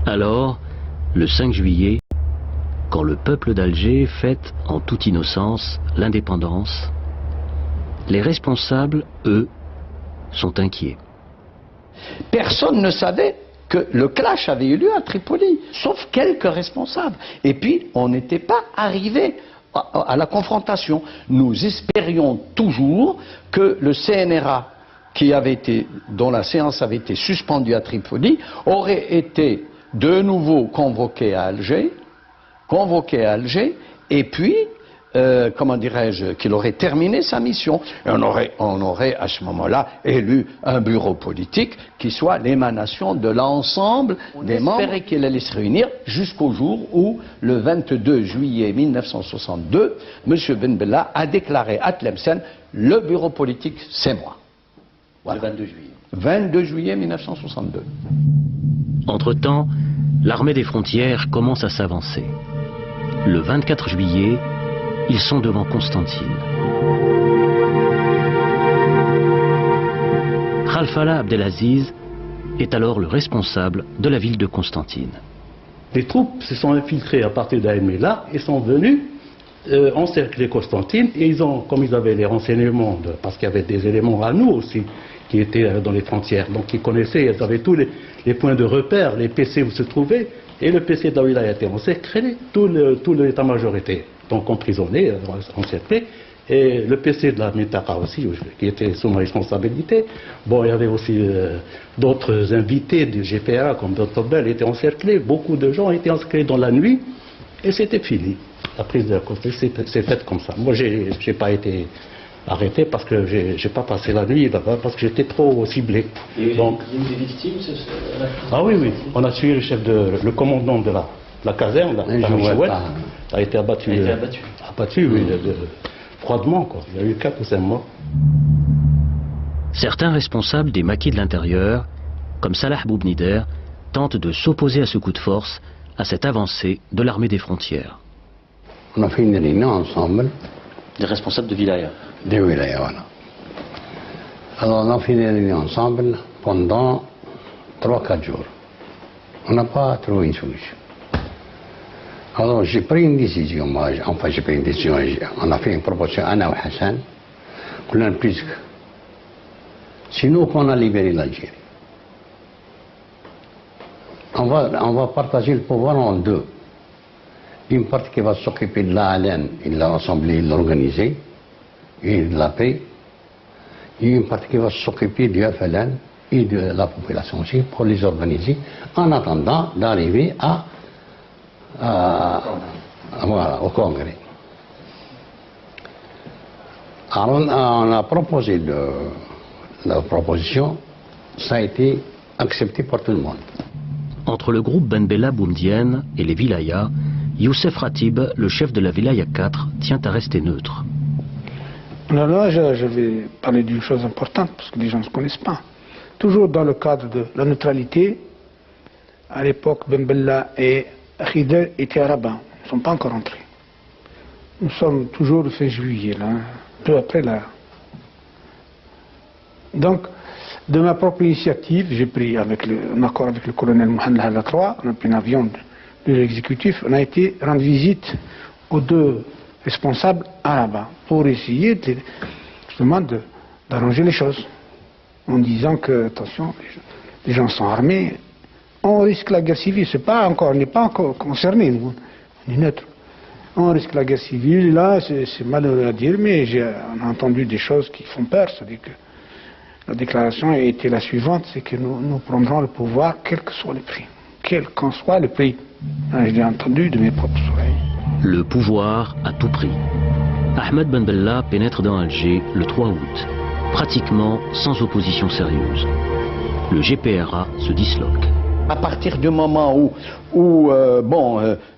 Alors, le 5 juillet, quand le peuple d'Alger fête en toute innocence l'indépendance, les responsables, eux, sont inquiets. Personne ne savait que le clash avait eu lieu à Tripoli, sauf quelques responsables. Et puis, on n'était pas arrivé à la confrontation. Nous espérions toujours que le CNRA, dont la séance avait été suspendue à Tripoli, aurait été de nouveau convoqué à Alger, et puis, comment dirais-je, qu'il aurait terminé sa mission. Et on aurait à ce moment-là élu un bureau politique qui soit l'émanation de l'ensemble des membres et qu'il allait se réunir jusqu'au jour où, le 22 juillet 1962, M. Ben Bella a déclaré à Tlemcen, le bureau politique, c'est moi. Voilà. Le 22 juillet. 22 juillet 1962. Entre-temps, l'armée des frontières commence à s'avancer. Le 24 juillet, ils sont devant Constantine. Khalfallah Abdelaziz est alors le responsable de la ville de Constantine. Les troupes se sont infiltrées à partir d'Aïn-Mela et sont venues encercler Constantine. Et comme ils avaient les renseignements, parce qu'il y avait des éléments à nous aussi, qui étaient dans les frontières, donc ils connaissaient, ils avaient tous les points de repère, les PC où se trouvaient, et le PC d'Aouila a été encerclé, tout l'état-major était donc emprisonné, encerclé, et le PC de la Mitaka aussi, qui était sous ma responsabilité. Bon, il y avait aussi d'autres invités du GPA, comme Dr Bell, étaient encerclés, beaucoup de gens étaient encerclés dans la nuit, et c'était fini. La prise de la Constantine s'est faite comme ça. Moi, j'ai pas été arrêté parce que j'ai pas passé la nuit là-bas, parce que j'étais trop ciblé. Et donc, il y a eu des victimes Ah oui, oui. On a tué le commandant de la caserne, la Jouette, a été abattu. Abattu, oui, froidement, quoi. Il y a eu 4 ou 5 morts. Certains responsables des maquis de l'intérieur, comme Salah Boubnider, tentent de s'opposer à ce coup de force, à cette avancée de l'armée des frontières. On a fait une réunion ensemble. Des responsables de wilaya. Des wilayas, voilà. Alors on a fait une réunion ensemble pendant 3-4 jours. On n'a pas trouvé une solution. Alors j'ai pris une décision, j'ai pris une décision, on a fait une proposition, Anna et Hassan, qu'on a plus que. Sinon qu'on a libéré l'Algérie. On va partager le pouvoir en deux. Une partie qui va s'occuper de l'ALN et de l'Assemblée, l'organiser, et de la paix. Et une partie qui va s'occuper du FLN et de la population aussi pour les organiser, en attendant d'arriver voilà, au Congrès. Alors on a proposé la proposition, ça a été accepté par tout le monde. Entre le groupe Ben Bella Boumdienne et les wilayas, Youssef Ratib, le chef de la wilaya 4, tient à rester neutre. Alors là, je vais parler d'une chose importante, parce que les gens ne se connaissent pas. Toujours dans le cadre de la neutralité, à l'époque, Ben Bella et Khider étaient à Rabat. Ils ne sont pas encore entrés. Nous sommes toujours le 16 juillet, là, peu après là. Donc, de ma propre initiative, j'ai pris, en accord avec le colonel Mohamed Halla III, on a pris un avion de l'exécutif, on a été rendre visite aux 2 responsables à Rabat pour essayer justement d'arranger les choses, en disant que, attention, les gens sont armés, on risque la guerre civile, on n'est pas encore concerné, nous, on est neutre. On risque la guerre civile, là, c'est malheureux à dire, mais on a entendu des choses qui font peur, c'est-à-dire que la déclaration a été la suivante, c'est que nous prendrons le pouvoir quel que soit le prix. Quel qu'en soit le prix. Je l'ai entendu de mes propres oreilles. Le pouvoir à tout prix. Ahmed Ben Bella pénètre dans Alger le 3 août, pratiquement sans opposition sérieuse. Le GPRA se disloque. À partir du moment où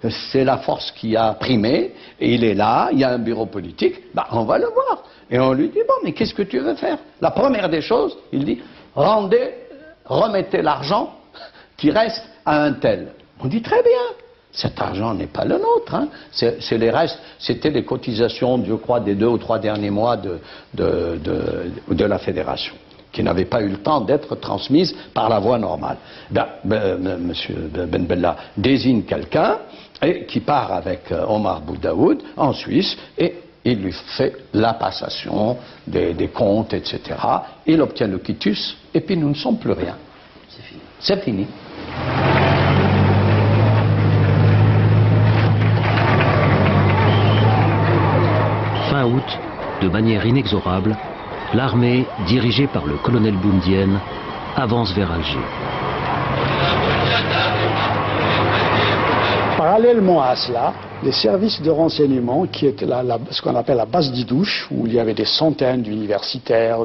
c'est la force qui a primé, et il est là, il y a un bureau politique, on va le voir. Et on lui dit, bon, mais qu'est-ce que tu veux faire? La première des choses, il dit, remettez l'argent qui reste à un tel. On dit, très bien, cet argent n'est pas le nôtre. Hein. C'est les restes, c'était les cotisations, je crois, des 2 ou 3 derniers mois de la fédération, qui n'avaient pas eu le temps d'être transmises par la voie normale. Monsieur Ben Bella désigne quelqu'un qui part avec Omar Boudaoud en Suisse et il lui fait la passation des comptes, etc. Il obtient le quitus et puis nous ne sommes plus rien. C'est fini. C'est fini. août, de manière inexorable, l'armée, dirigée par le colonel Boumedienne, avance vers Alger. Parallèlement à cela, les services de renseignement, qui étaient ce qu'on appelle la base d'Idouche, où il y avait des centaines d'universitaires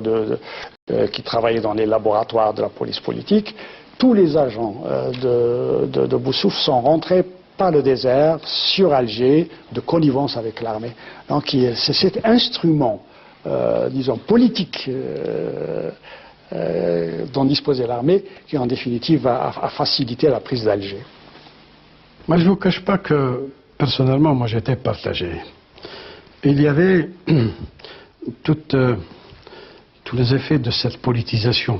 qui travaillaient dans les laboratoires de la police politique, tous les agents de Boussouf sont rentrés par le désert sur Alger, de connivence avec l'armée. Donc c'est cet instrument, disons, politique dont disposait l'armée qui, en définitive, a facilité la prise d'Alger. Moi, je ne vous cache pas que, personnellement, moi, j'étais partagé. Il y avait tous les effets de cette politisation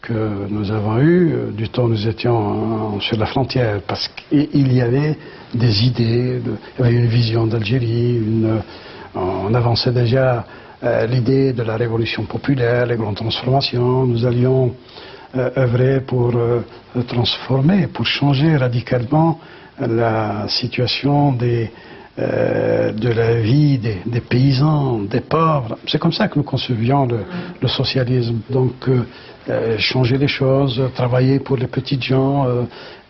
que nous avons eu du temps où nous étions sur la frontière, parce qu'il y avait des idées, il y avait une vision d'Algérie, on avançait déjà l'idée de la révolution populaire, les grandes transformations. Nous allions œuvrer pour transformer, pour changer radicalement la situation de la vie des paysans, des pauvres. C'est comme ça que nous concevions le socialisme. Donc, changer les choses, travailler pour les petites gens,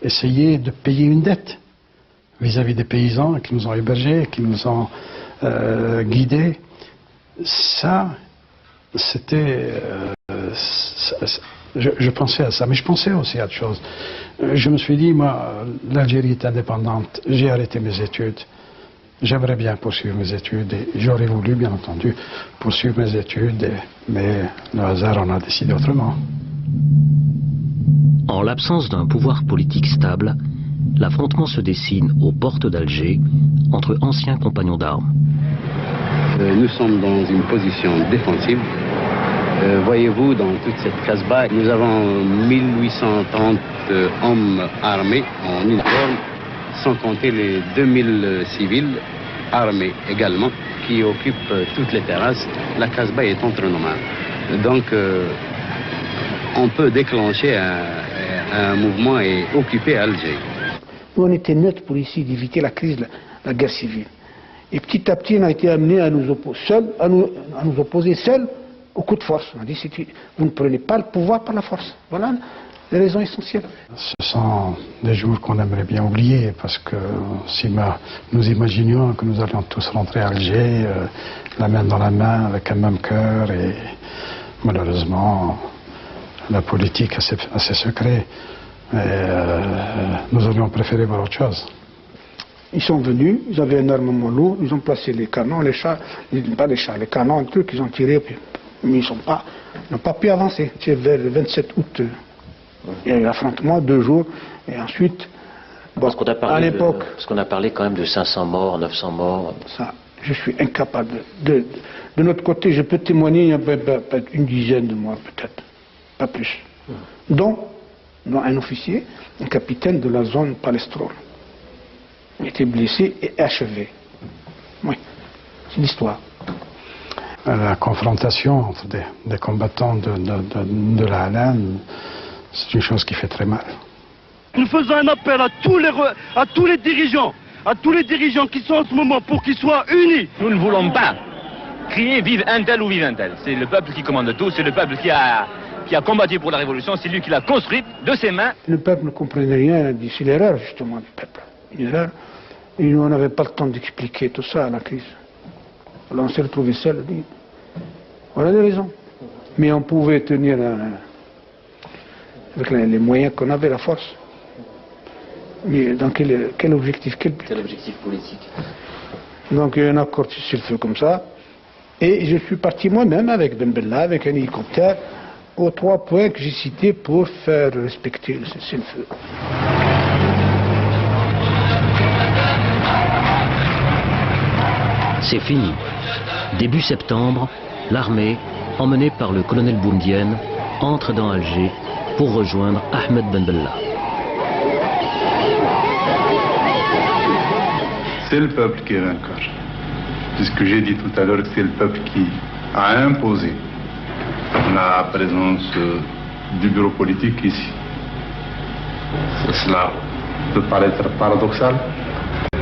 essayer de payer une dette vis-à-vis des paysans qui nous ont hébergés, qui nous ont guidés. Ça, c'était... Je pensais à ça, mais je pensais aussi à autre chose. Je me suis dit, moi, l'Algérie est indépendante, j'ai arrêté mes études. J'aimerais bien poursuivre mes études et j'aurais voulu, bien entendu, poursuivre mes études, mais le hasard en a décidé autrement. En l'absence d'un pouvoir politique stable, l'affrontement se dessine aux portes d'Alger entre anciens compagnons d'armes. Nous sommes dans une position défensive. Voyez-vous, dans toute cette Casbah, nous avons 1830 hommes armés en uniforme, sans compter les 2000 civils armés également, qui occupent toutes les terrasses. La Casbah est entre nos mains. Donc, on peut déclencher un mouvement et occuper Alger. Nous, on était neutres pour ici d'éviter la crise, la guerre civile. Et petit à petit, on a été amené à nous opposer seuls au coup de force. On a dit, vous ne prenez pas le pouvoir par la force. Voilà les raisons essentielles. Ce sont des jours qu'on aimerait bien oublier, parce que si nous imaginions que nous allions tous rentrer à Alger, la main dans la main, avec un même cœur, et malheureusement, la politique a ses secrets. Nous aurions préféré voir autre chose. Ils sont venus, ils avaient un armement lourd, ils ont placé les canons, les chars, pas les chars, les canons, un truc, ils ont tiré, mais ils n'ont pas pu avancer. C'est vers le 27 août, il y a eu l'affrontement, 2 jours, et ensuite, bon, à l'époque... Parce qu'on a parlé quand même de 500 morts, 900 morts. Ça, je suis incapable. De notre côté, je peux témoigner, il y a peut-être une dizaine de morts, peut-être, pas plus. Dont un officier, un capitaine de la zone Palestrone. Il était blessé et achevé. Oui, c'est l'histoire. La confrontation entre des combattants de la LN, c'est une chose qui fait très mal. Nous faisons un appel à tous les dirigeants qui sont en ce moment pour qu'ils soient unis. Nous ne voulons pas crier vive un tel ou vive un tel. C'est le peuple qui commande tout, c'est le peuple qui a combattu pour la révolution, c'est lui qui l'a construite de ses mains. Le peuple ne comprenait rien, c'est l'erreur justement du peuple. Une erreur. Et nous, on n'avait pas le temps d'expliquer tout ça à la crise. Alors on s'est retrouvé seul. Voilà les raisons. Mais on pouvait tenir avec les moyens qu'on avait, la force. Mais dans quel objectif Quel objectif politique? Donc il y a un accord sur le feu comme ça. Et je suis parti moi-même avec Ben Bella, avec un hélicoptère, aux 3 points que j'ai cités pour faire respecter le cessez-le-feu. C'est fini. Début septembre, l'armée, emmenée par le colonel Boumedienne, entre dans Alger pour rejoindre Ahmed Ben Bella. C'est le peuple qui est vainqueur. C'est ce que j'ai dit tout à l'heure, que c'est le peuple qui a imposé la présence du bureau politique ici. Cela peut paraître paradoxal.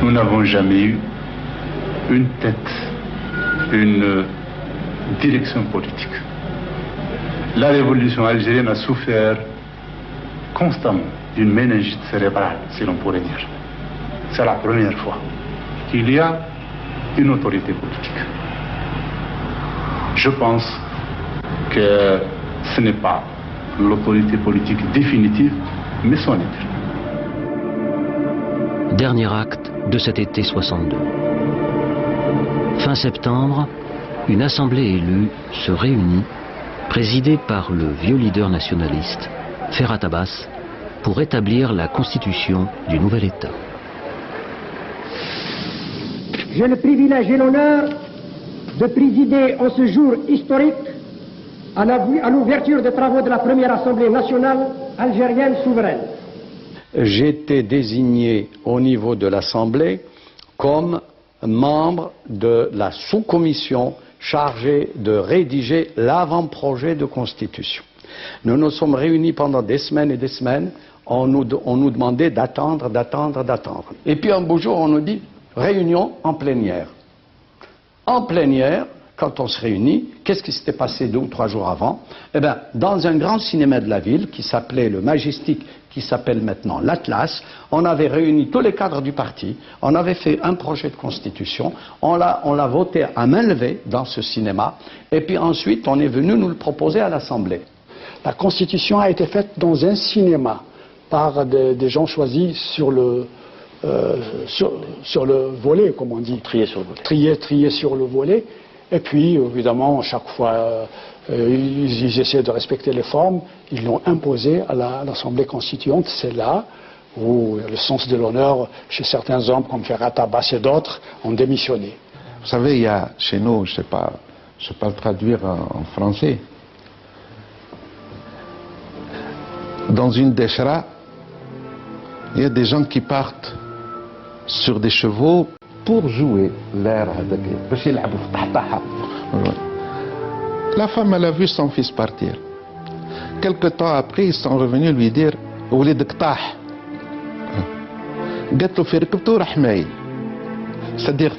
Nous n'avons jamais eu une tête une direction politique. La révolution algérienne a souffert constamment d'une méningite cérébrale, si l'on pourrait dire. C'est la première fois qu'il y a une autorité politique. Je pense que ce n'est pas l'autorité politique définitive, mais son état. Dernier acte de cet été 62. Fin septembre, une assemblée élue se réunit, présidée par le vieux leader nationaliste, Ferhat Abbas, pour établir la constitution du nouvel État. J'ai le privilège et l'honneur de présider en ce jour historique à l'ouverture des travaux de la première Assemblée nationale algérienne souveraine. J'ai été désigné au niveau de l'Assemblée comme membre de la sous-commission chargée de rédiger l'avant-projet de constitution. Nous nous sommes réunis pendant des semaines et des semaines. On nous demandait d'attendre. Et puis un beau jour, on nous dit réunion en plénière. En plénière, quand on se réunit, qu'est-ce qui s'était passé 2 ou 3 jours avant? Eh bien, dans un grand cinéma de la ville qui s'appelait le Majestic, qui s'appelle maintenant l'Atlas, on avait réuni tous les cadres du parti, on avait fait un projet de constitution, on l'a voté à main levée dans ce cinéma, et puis ensuite on est venu nous le proposer à l'Assemblée. La constitution a été faite dans un cinéma par des gens choisis sur le volet, comme on dit. Trier sur le volet. Trier sur le volet. Et puis, évidemment, chaque fois, ils essaient de respecter les formes. Ils l'ont imposé à l'Assemblée constituante. C'est là où le sens de l'honneur, chez certains hommes comme Ferhat Abbas et d'autres, ont démissionné. Vous savez, il y a chez nous, je ne sais pas le traduire en français. Dans une déchira, il y a des gens qui partent sur des chevaux pour jouer l'air. La femme, elle a vu son fils partir. Quelque temps après, ils sont revenus lui dire c'est-à-dire,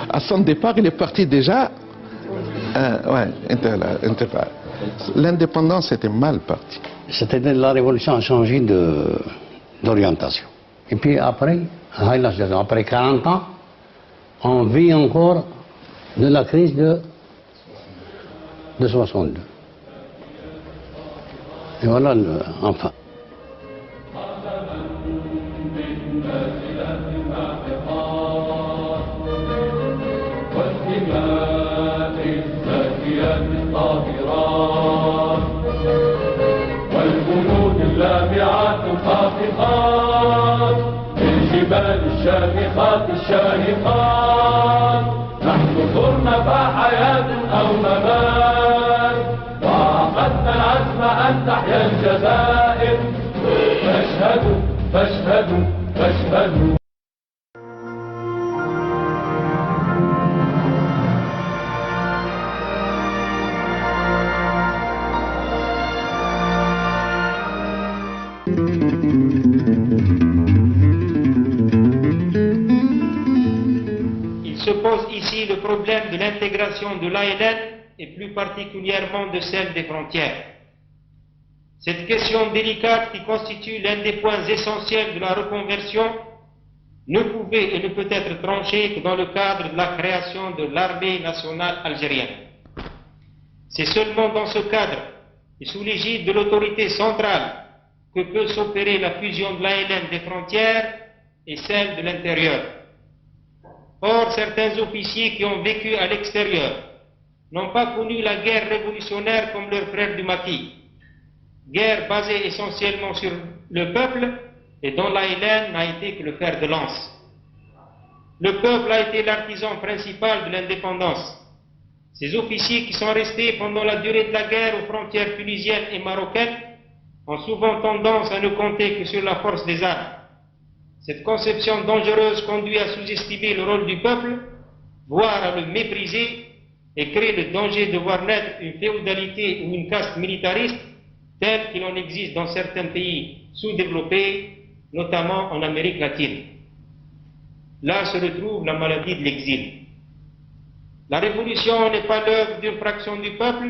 à son départ, il est parti déjà. L'indépendance était mal partie. C'était la révolution a changé d'orientation. Et puis après 40 ans, on vit encore de la crise de 62. Et voilà, enfin. الشامخات الشاهقات نحن صرنا فحياة أو ممات وعقدنا العزم أن تحيا الجزائر فاشهدوا فاشهدوا فاشهدوا. Se pose ici le problème de l'intégration de l'ALN et plus particulièrement de celle des frontières. Cette question délicate qui constitue l'un des points essentiels de la reconversion ne pouvait et ne peut être tranchée que dans le cadre de la création de l'armée nationale algérienne. C'est seulement dans ce cadre et sous l'égide de l'autorité centrale que peut s'opérer la fusion de l'ALN des frontières et celle de l'intérieur. Or, certains officiers qui ont vécu à l'extérieur n'ont pas connu la guerre révolutionnaire comme leurs frères du maquis. Guerre basée essentiellement sur le peuple et dont l'ALN n'a été que le fer de lance. Le peuple a été l'artisan principal de l'indépendance. Ces officiers qui sont restés pendant la durée de la guerre aux frontières tunisiennes et marocaines ont souvent tendance à ne compter que sur la force des armes. Cette conception dangereuse conduit à sous-estimer le rôle du peuple, voire à le mépriser, et crée le danger de voir naître une féodalité ou une caste militariste telle qu'il en existe dans certains pays sous-développés, notamment en Amérique latine. Là se retrouve la maladie de l'exil. La révolution n'est pas l'œuvre d'une fraction du peuple,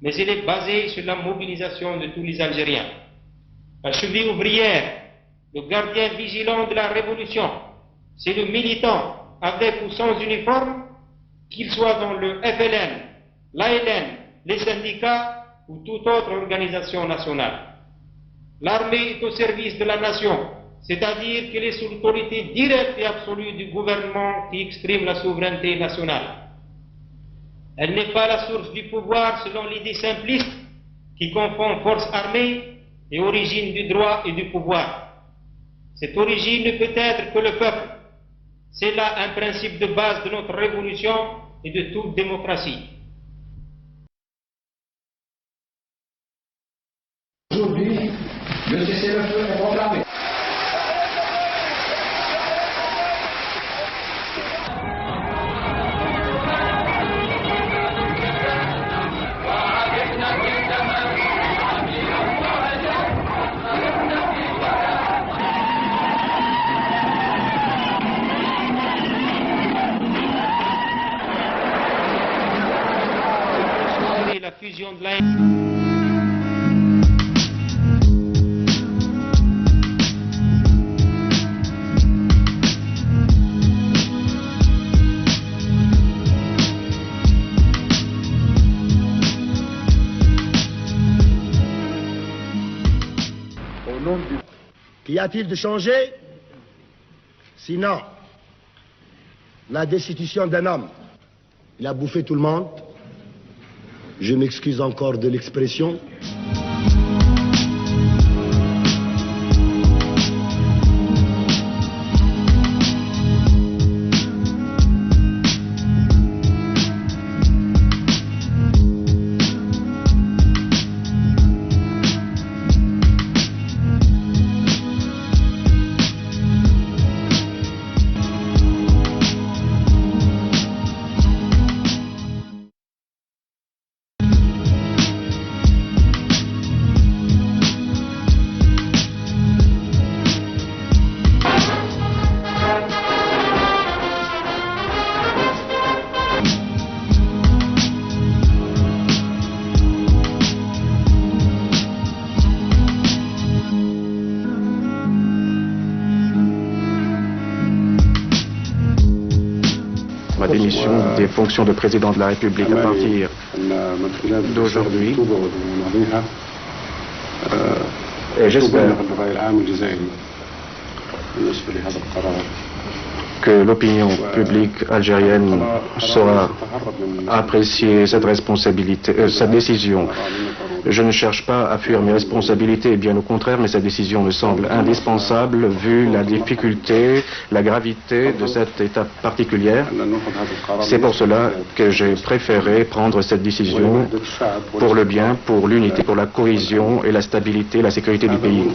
mais elle est basée sur la mobilisation de tous les Algériens. La cheville ouvrière, le gardien vigilant de la révolution, c'est le militant, avec ou sans uniforme, qu'il soit dans le FLN, l'ALN, les syndicats ou toute autre organisation nationale. L'armée est au service de la nation, c'est-à-dire qu'elle est sous l'autorité directe et absolue du gouvernement qui exprime la souveraineté nationale. Elle n'est pas la source du pouvoir selon l'idée simpliste qui confond force armée et origine du droit et du pouvoir. Cette origine ne peut être que le peuple. C'est là un principe de base de notre révolution et de toute démocratie. Aujourd'hui, le cessez-le-feu est proclamé. La fusion de la Au nom du... Qu'y a-t-il de changé? Sinon, la destitution d'un homme. Il a bouffé tout le monde. Je m'excuse encore de l'expression. Ma démission des fonctions de président de la République à partir d'aujourd'hui. Et j'espère que l'opinion publique algérienne saura apprécier cette responsabilité, cette décision. Je ne cherche pas à fuir mes responsabilités, bien au contraire, mais cette décision me semble indispensable vu la difficulté, la gravité de cette étape particulière. C'est pour cela que j'ai préféré prendre cette décision pour le bien, pour l'unité, pour la cohésion et la stabilité, la sécurité du pays.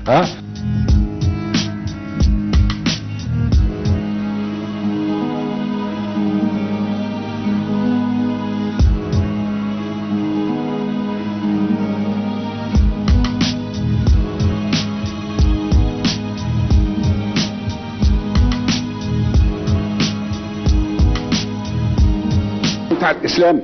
Hein? الإسلام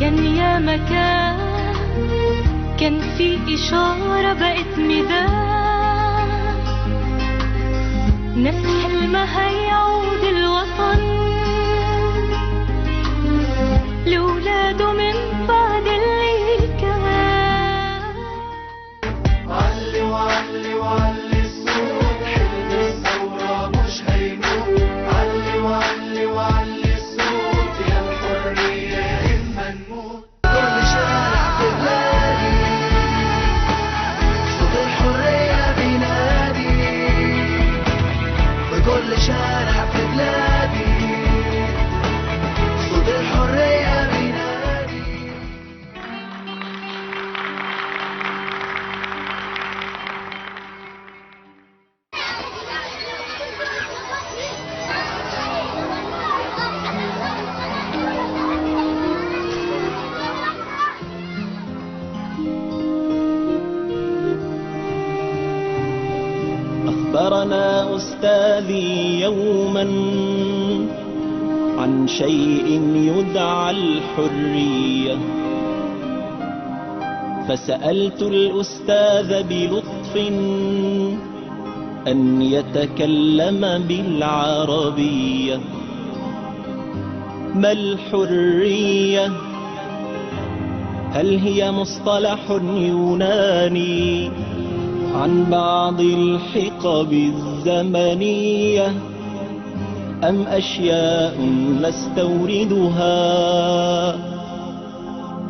كان يا مكان، كان في إشارة بقت ميدان، ناس حلمها يعود الوطن لولاده من بعد اللي كان. علي وعلي وعلي الصوت، حلم الثورة مش هيموت. علي وعلي وعلي الصوت، يا الحرية يا إما نموت. كل شارع في بلادي صوت الحرية بينادي، في كل شارع في بلادي صوت الحرية بينادي. أخبرنا أستاذي يوما عن شيء يدعى الحرية، فسألت الأستاذ بلطف أن يتكلم بالعربية. ما الحرية؟ هل هي مصطلح يوناني عن بعض الحقب الزمنية، أم أشياء نستوردها،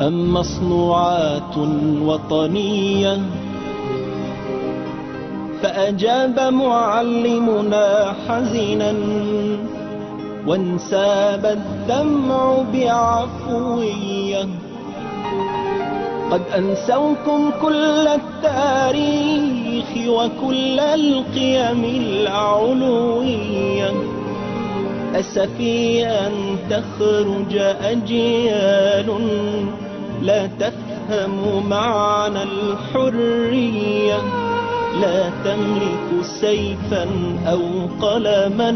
أم مصنوعات وطنية؟ فأجاب معلمنا حزنا وانساب الدمع بعفوية: قد أنسوكم كل التاريخ وكل القيم العلوية. أسفي أن تخرج أجيال لا تفهم معنى الحرية، لا تملك سيفا أو قلما،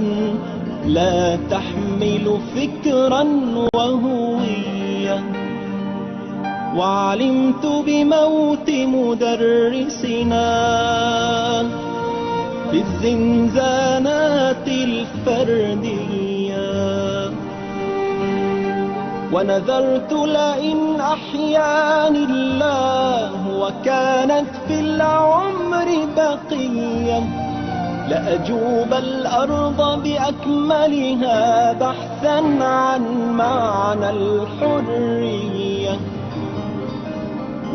لا تحمل فكرا وهوية. وعلمت بموت مدرسنا في الزنزانات الفردية، ونذرت لئن أحياني الله وكانت في العمر بقية لأجوب الأرض بأكملها بحثا عن معنى الحرية.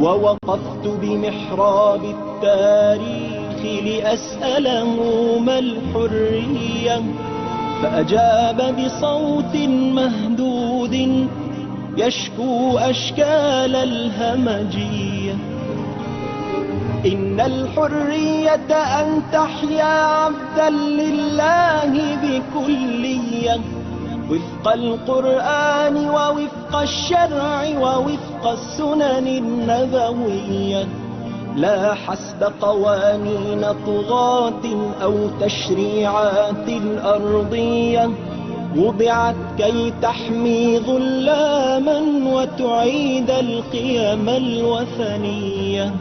ووقفت بمحراب التاريخ لأسأله ما الحرية، فأجاب بصوت مهدود يشكو أشكال الهمجية: إن الحرية أن تحيا عبدا لله بكلية، وفق القرآن ووفق الشرع ووفق السنن النبوية، لا حسب قوانين طغاة أو تشريعات أرضية وضعت كي تحمي ظلاما وتعيد القيم الوثنية.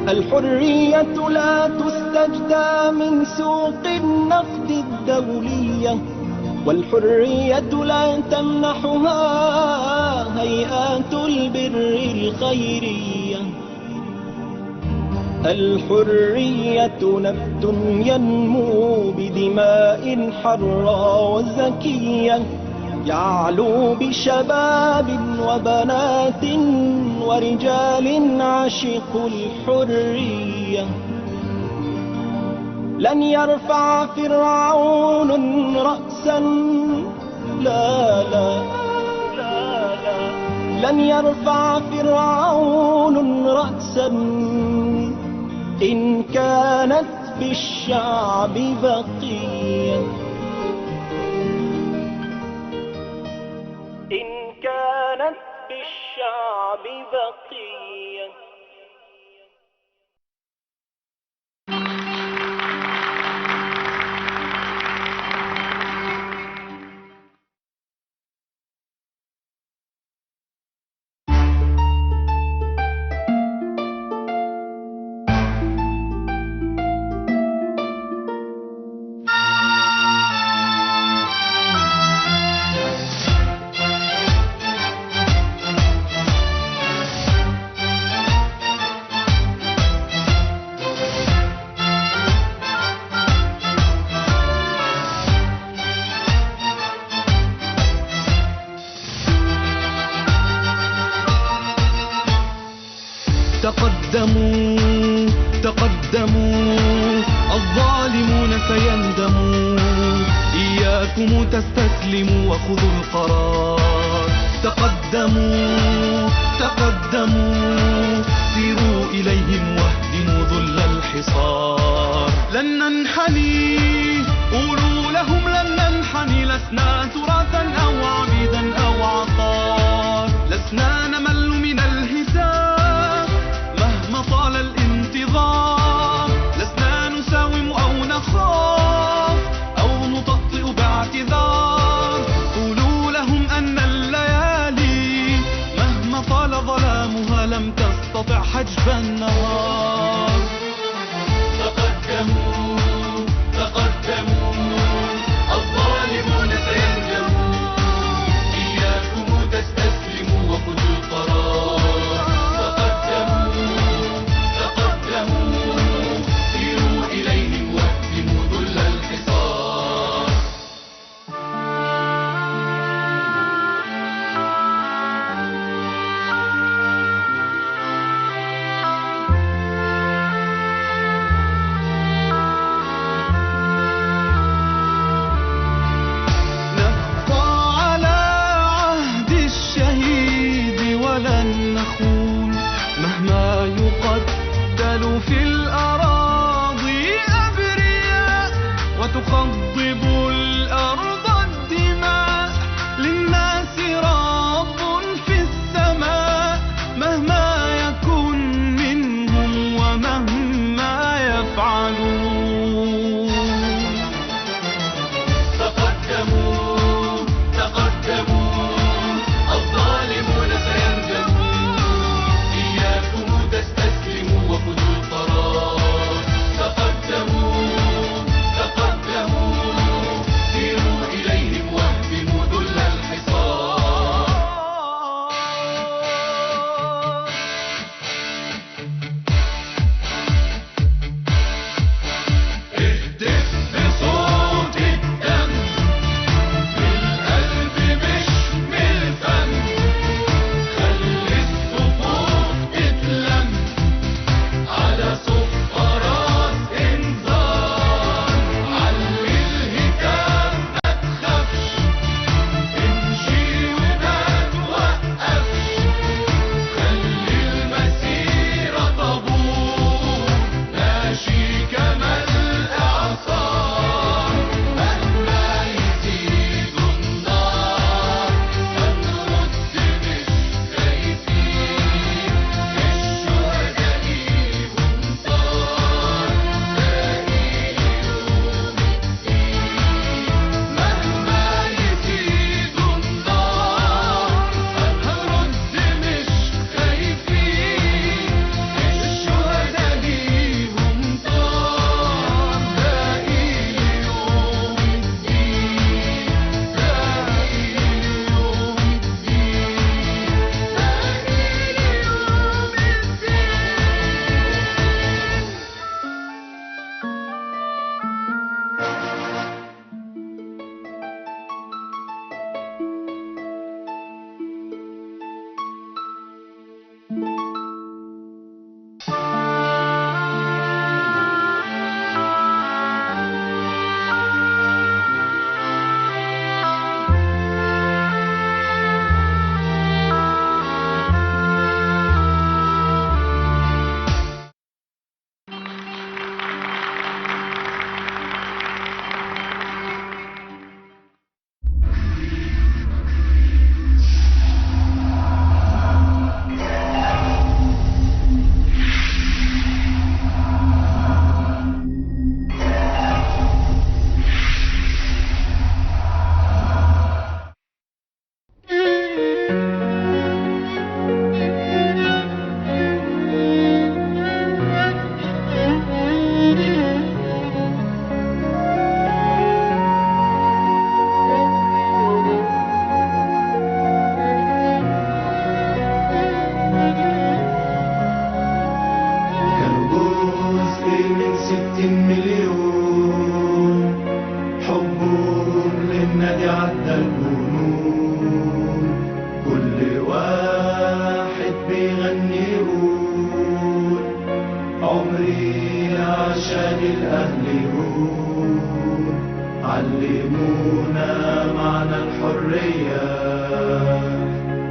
الحرية لا تستجدى من سوق النقد الدولية، والحرية لا تمنحها هيئات البر الخيرية. الحرية نبت ينمو بدماء حرة وزكية، يعلو بشباب وبنات ورجال عاشقوا الحرية. لن يرفع فرعون رأسا، لا لا لا لا، لن يرفع فرعون رأسا إن كانت بالشعب بقية، إن كانت بالشعب بقية. تقدموا تقدموا الظالمون سيندموا إياكم تستسلموا وخذوا القرار تقدموا تقدموا سيروا إليهم واهدموا ذل الحصار لن ننحني قولوا لهم لن ننحني لسنا تراثا أو عبيدا أو عقار لسنا نمل من الهزام مهما طال الانتظار لسنا نساوم أو نخاف أو نطأطئ باعتذار قولوا لهم أن الليالي مهما طال ظلامها لم تستطع حجب النهار تقدموا تقدموا الظالمون سيندموا إياكم تستسلموا وخذوا القرار تقدموا تقدموا سيروا إليهم واهدموا ذل الحصار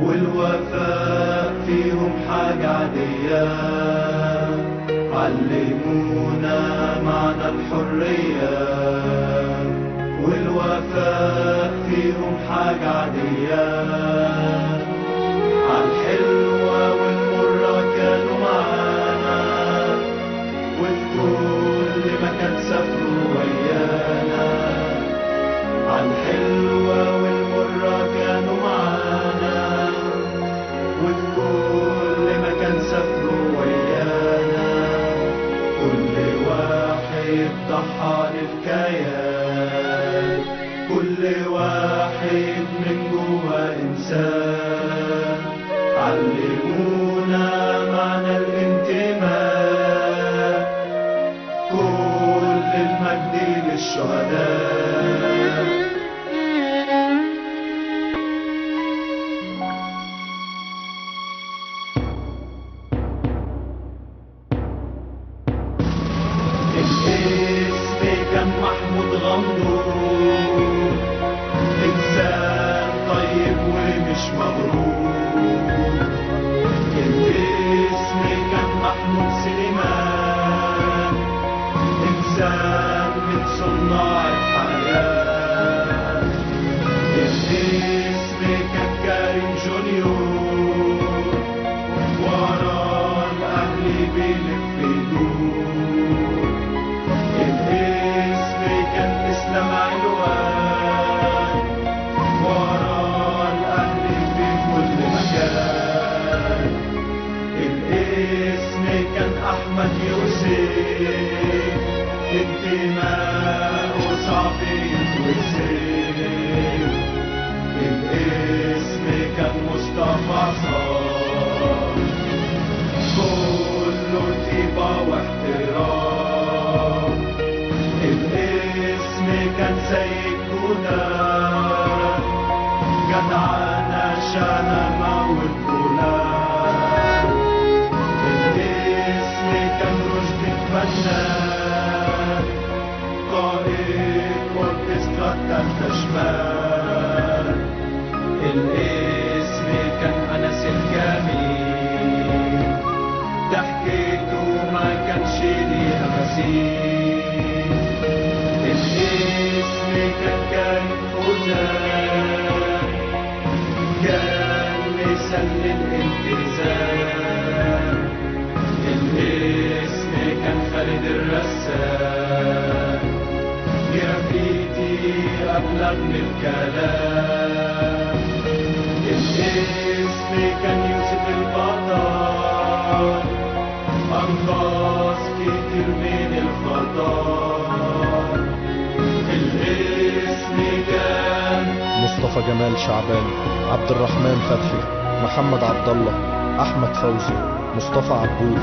والوفاء فيهم حاجة عادية، علمونا معنى الحرية. والوفاء فيهم حاجة عادية، عالحلوة والمرة كانوا معانا، وفي كل مكان سافروا ويانا. عالحلوة والمرة كانوا معانا، وفي كل مكان سافروا ويانا. كل واحد ضحى للكيان، كل واحد من جوا إنسان. علمونا معنى الانتماء، كل المجد للشهداء. الاسم كان محمود غندور، إنسان طيب ومش مغرور. الاسم كان محمود سليمان، إنسان من صناع الحياة. الاسم كان كريم جونيور، ورا الأهل بيلف يدور. الاسم كان إسلام علوان، ورا الأهل في كل مكان. الاسم كان أحمد يوسف، انتماء صعب يتوسف. الاسم كان مصطفى صار، كله طيبة واحترام. الاسم كان سيد جودة، جدعانة شنمة والغلام. الاسم كان رشدي الفنان، قائد أوركسترا التالتة شمال. الاسم كان أنس الجميل، ضحكته ما كانش ليها مثيل. الاسم كان كريم فوزان، كان مثال للالتزام. الاسم كان خالد الرسام، جرافيتي أبلغ من الكلام. الاسم كان يوسف البطل، أنقذ كتير من الخطر. الاسم كان مصطفى جمال شعبان، عبد الرحمن فتحي، محمد عبد الله، أحمد فوزي، مصطفى عبود،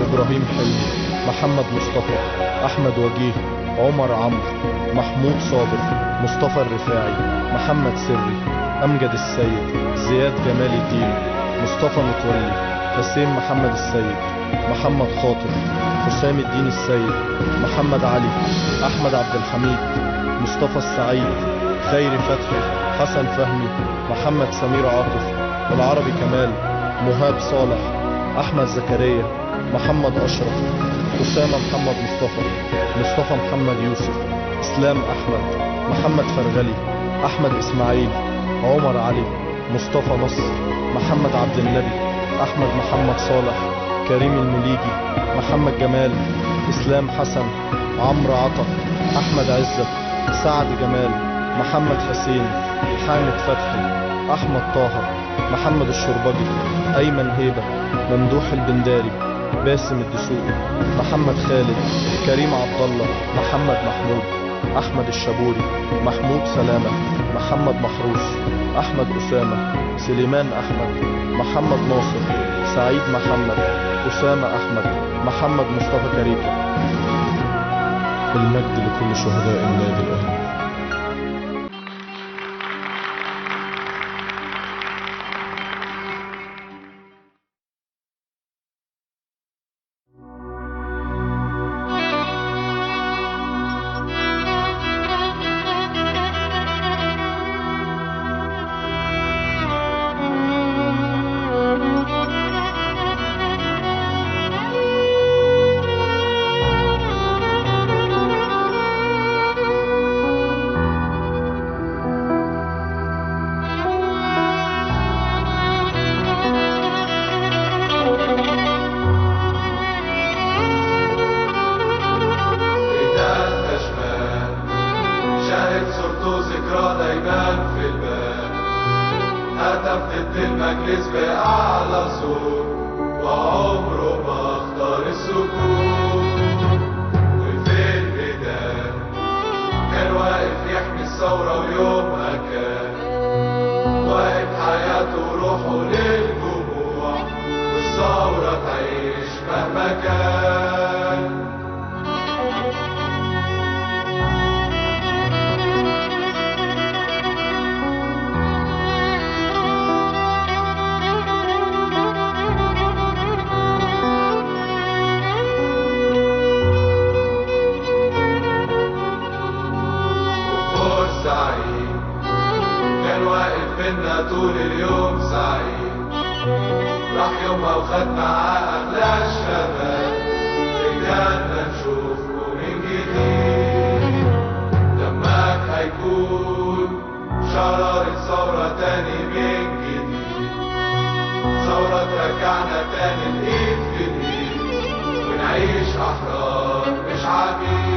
إبراهيم حلمي، محمد مصطفى، أحمد وجيه، عمر عمرو، محمود صابر، مصطفى الرفاعي، محمد سري، أمجد السيد، زياد جمال الدين، مصطفى متولي، حسين محمد السيد، محمد خاطر، حسام الدين السيد، محمد علي، أحمد عبد الحميد، مصطفى السعيد، خيري فتحي، حسن فهمي، محمد سمير عاطف، العربي كمال، مهاب صالح، أحمد زكريا، محمد أشرف، أسامة محمد مصطفى، مصطفى محمد يوسف، إسلام أحمد، محمد فرغلي، أحمد إسماعيل، عمر علي، مصطفى نصر، محمد عبد النبي، أحمد محمد صالح، كريم المليجي، محمد جمال، إسلام حسن، عمرو عطا، أحمد عزت، سعد جمال، محمد حسين، حامد فتحي، أحمد طاهر، محمد الشربجي، أيمن هيبة، ممدوح البنداري، باسم الدسوقي، محمد خالد، كريم عبد الله، محمد محمود، أحمد الشابوري، محمود سلامة، محمد محروس، أحمد أسامة، سليمان أحمد، محمد ناصر، سعيد محمد، أسامة أحمد، محمد مصطفى كريكة. المجد لكل شهداء النادي الأهلي. وقف ضد المجلس بأعلى صوت وعمره ما اختار السكوت. وفي الميدان كان واقف يحمي الثورة ويومها كان واقف حياته وروحه للجموع والثورة تعيش مهما كان. سعيد كان واقف بينا طول اليوم سعيد، راح يومها وخد معاه أغلى الشباب، رجعنا نشوفكم من جديد. دمك هيكون شرارة ثورة تاني من جديد، ثورة ترجعنا تاني الإيد في الإيد ونعيش أحرار مش عبيد.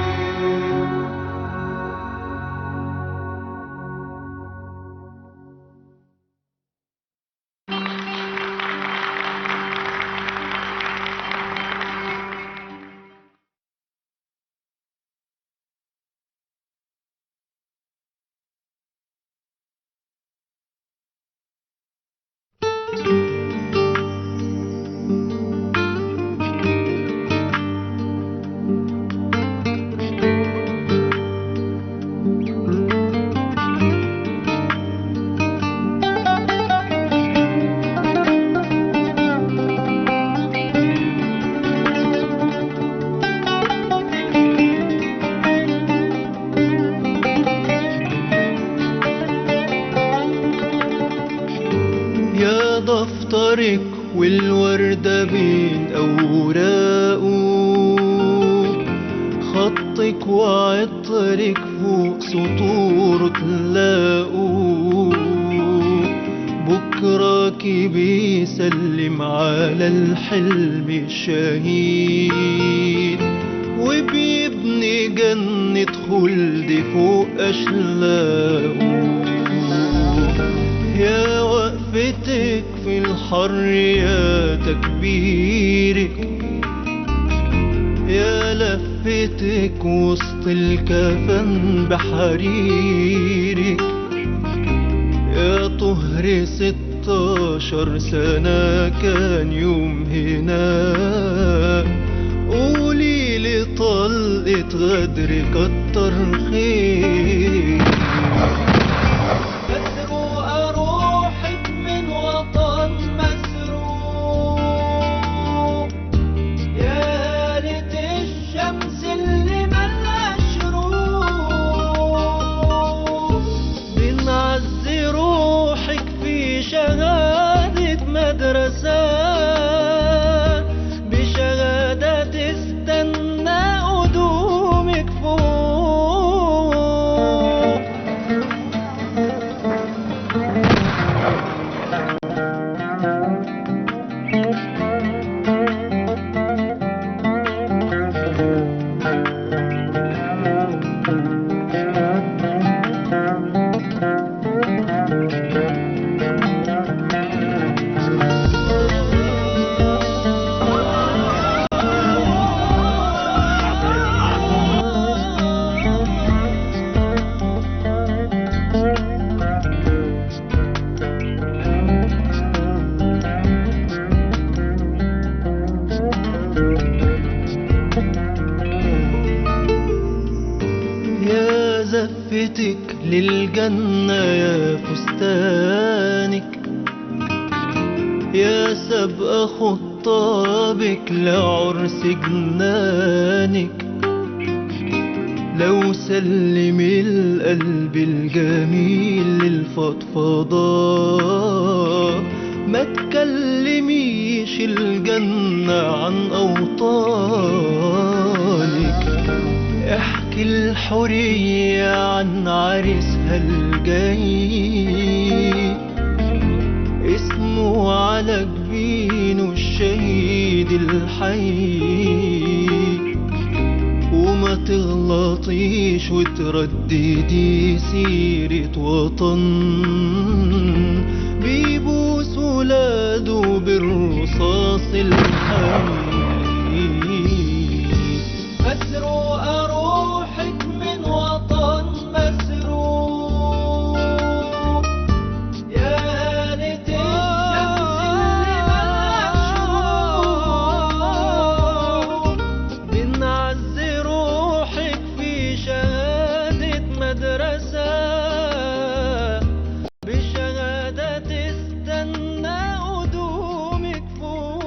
دفترك والوردة بين أوراقه، خطك وعطرك فوق سطوره تلاقوا، بكرك بيسلم على الحلم الشهيد وبيبني جنة خلد فوق أشلاقه. يا وقفتك في الحر يا تكبيرك، يا لفتك وسط الكفن بحريرك، يا طهر 16 سنة كان يوم هنا، قولي لي طلقة غدر كتر خير. بشهادة تستنى قدومك فوق. زفتك للجنة يا فستانك، يا سبق خطابك لعرس جنانك، لو سلم القلب الجميل للفضفضة ما تكلميش الجنة عن أوطانك. احكي الحرية عن عريسها الجاي، اسمه على جبينه الشهيد الحي، وما تغلطيش وترددي سيرة وطن بيبوس ولاده بالرصاص الحامي. مسروقة روحك من وطن مسروق، يا هانة الشمس اللي مشروق. بنعز روحك في شهادة مدرسة، بشهادة تستنى قدومك فوق.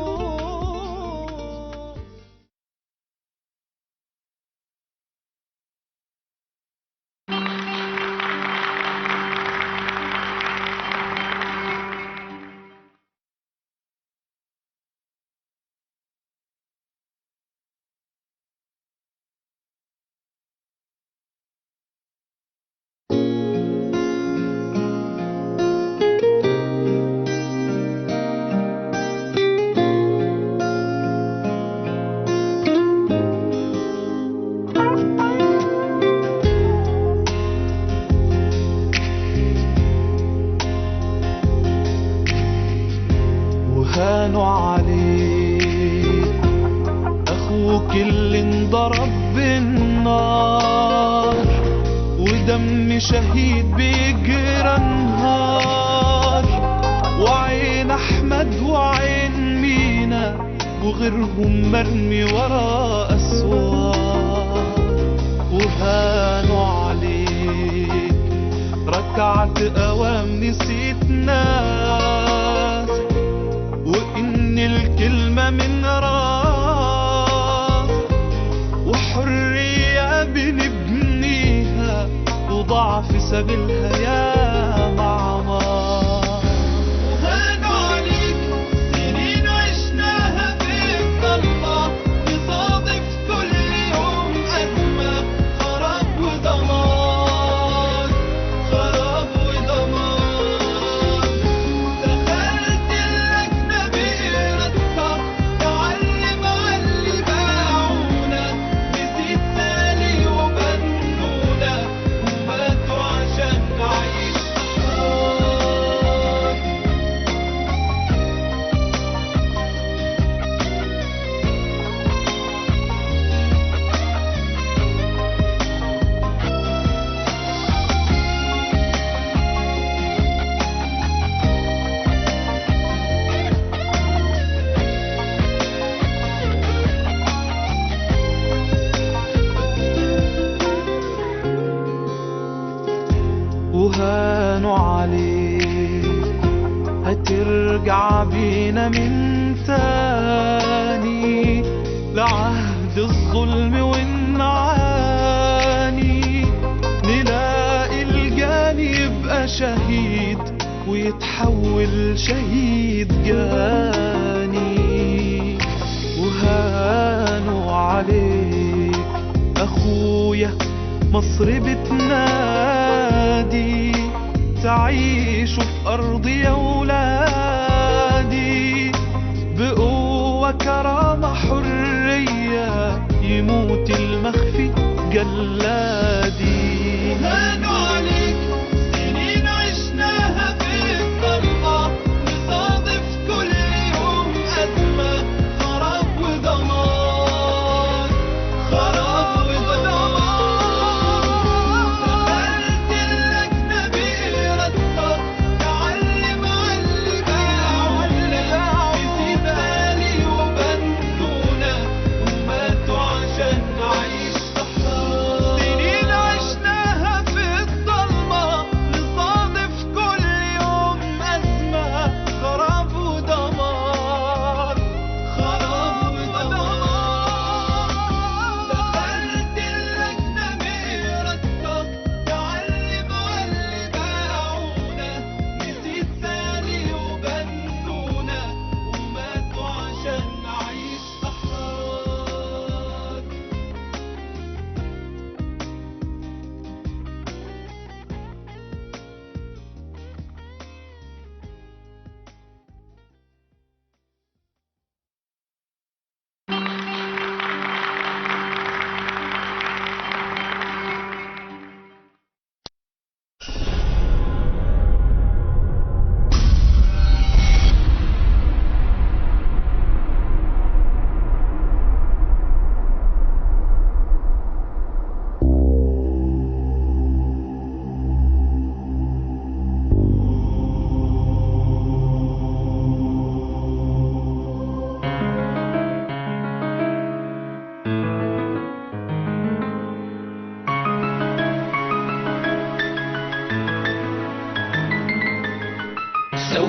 وهانوا عليك أخوك اللي انضرب بالنار، ودم شهيد بيجرى نهار، وعين أحمد وعين مينا وغيرهم مرمي ورا أسوار. وهانوا عليك ركعت أوام نسيت ناس، وإن الكلمة من راس، وحرية بنبنيها وضعف سبيلها يا معمار. وهانوا عليك سنين عشناها في الضلمة، بصادف كل يوم أزمة، خراب ودمار، خراب ودمار. دخلت اللجنة بإرادتها تعلم على اللي باعونا، نسيت سالي وبنونا وماتوا عشان نعيش حرار. وهانوا عليك هترجع بينا من تاني لعهد الظلم والنعاني، نلاقي الجاني يبقى شهيد ويتحول شهيد جاني. وهانوا عليك أخويا مصر بتنادي، تعيشوا في أرضي يا ولادي، بقوة كرامة حرية يموت المخفي جلادي. وهانوا عليك سنين عشناها في الضلمة، بصادف كل يوم أزمة، خراب ودمار، خراب ودمار. دخلت اللجنة بإرادتها تعلم على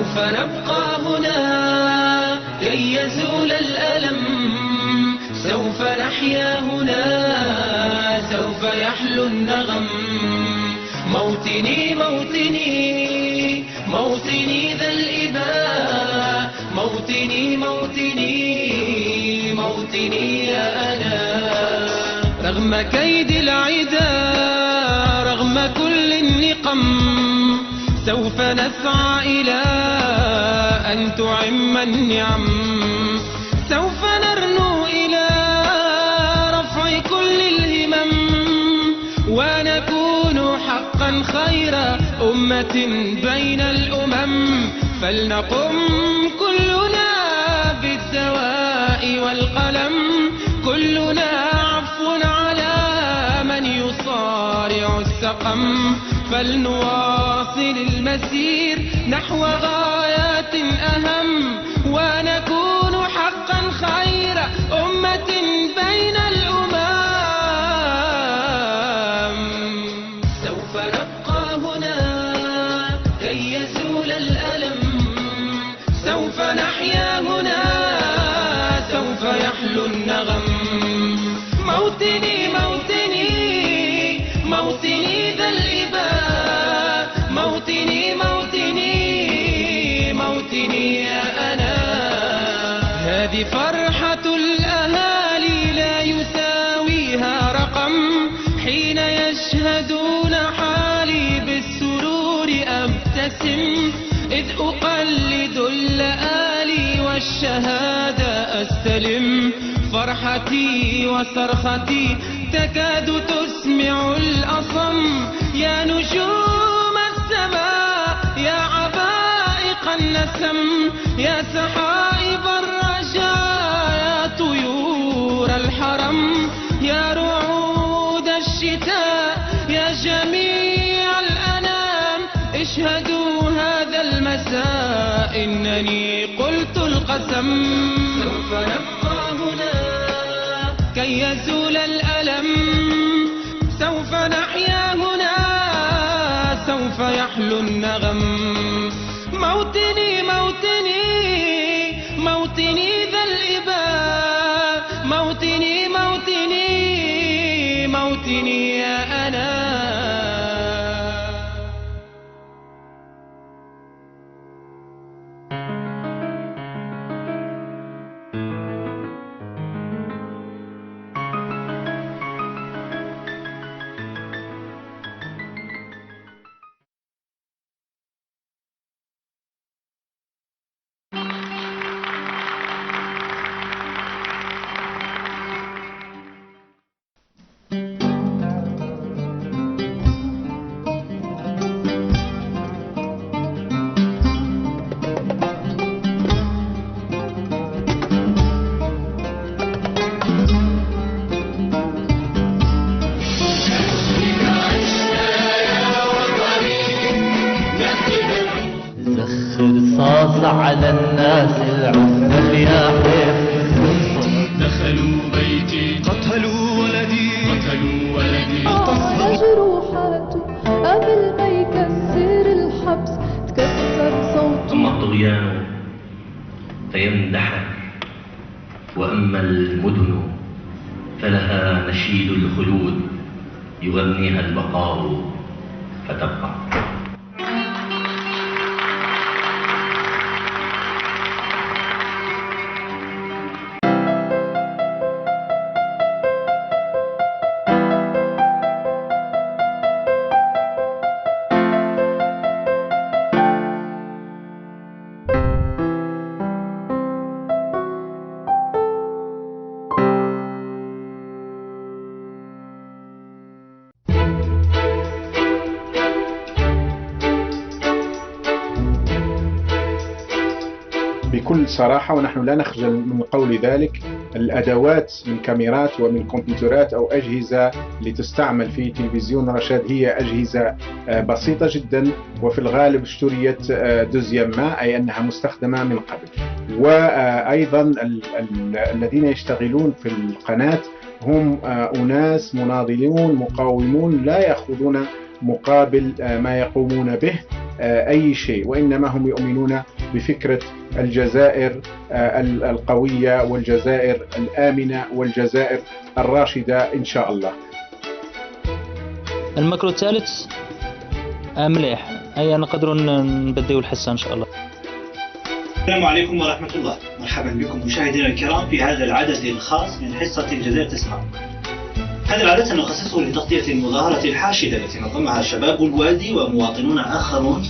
سوف نبقى هنا كي يزول الألم، سوف نحيا هنا، سوف يحلو النغم. موطني موطني موطني ذا الإباء، موطني موطني موطني يا أنا. رغم كيد العدا، رغم كل النقم، سوف نسعى إلى أن تعم النعم. سوف نرنو إلى رفع كل الهمم، ونكون حقا خير أمة بين الأمم. فلنقم كلنا بالدواء والقلم، كلنا عفو على من يصارع السقم. فلنواصل المسير نحو غايات أهم، ونكون حقا خير أمة بين الأمم. سوف نبقى هنا كي يزول الألم، سوف نحيا هنا، سوف يحلو النغم. موطني موطني موطني ذا الإباء، موطني موطني موطني يا أنا. هذه فرحة الأهالي لا يساويها رقم، حين يشهدون حالي بالسرور أبتسم، إذ أقلد اللآلي والشهادة أستلم. فرحتي وصرختي تكاد تسمع الأصم، يا نجوم السماء، يا عبائق النسم، يا سحائب الرجاء، يا طيور الحرم، يا رعود الشتاء، يا جميع الأنام. اشهدوا هذا المساء إنني قلت القسم. سوف نبقى هنا كي يزول الألم، سوف نحيا هنا، سوف يحلو النغم. موطني موطني موطني ذا الإباء، موطني موطني موطني يا أنا. على الناس العزل يا حيف. دخلوا بيتي قتلوا ولدي جروحاته قبل ما يكسر الحبس تكسر صوته. أما الطغيان فيندحر، وأما المدن فلها نشيد الخلود يغنيها البقاء فتبقى. بكل صراحة، ونحن لا نخجل من قول ذلك، الأدوات من كاميرات ومن كمبيوترات أو أجهزة لتستعمل في تلفزيون رشاد هي أجهزة بسيطة جدا، وفي الغالب اشتريت دوزيام ما، أي أنها مستخدمة من قبل. وأيضا الذين يشتغلون في القناة هم أناس مناضلون مقاومون لا يأخذون مقابل ما يقومون به أي شيء، وإنما هم يؤمنون بفكرة الجزائر القوية والجزائر الآمنة والجزائر الراشدة إن شاء الله. المكر الثالث مليح، أي نقدروا نبديو الحصة إن شاء الله. السلام عليكم ورحمة الله، مرحبا بكم مشاهدينا الكرام في هذا العدد الخاص من حصة الجزائر تسمع. هذا العدد سنخصصه لتغطية المظاهرة الحاشدة التي نظمها شباب الوادي ومواطنون آخرون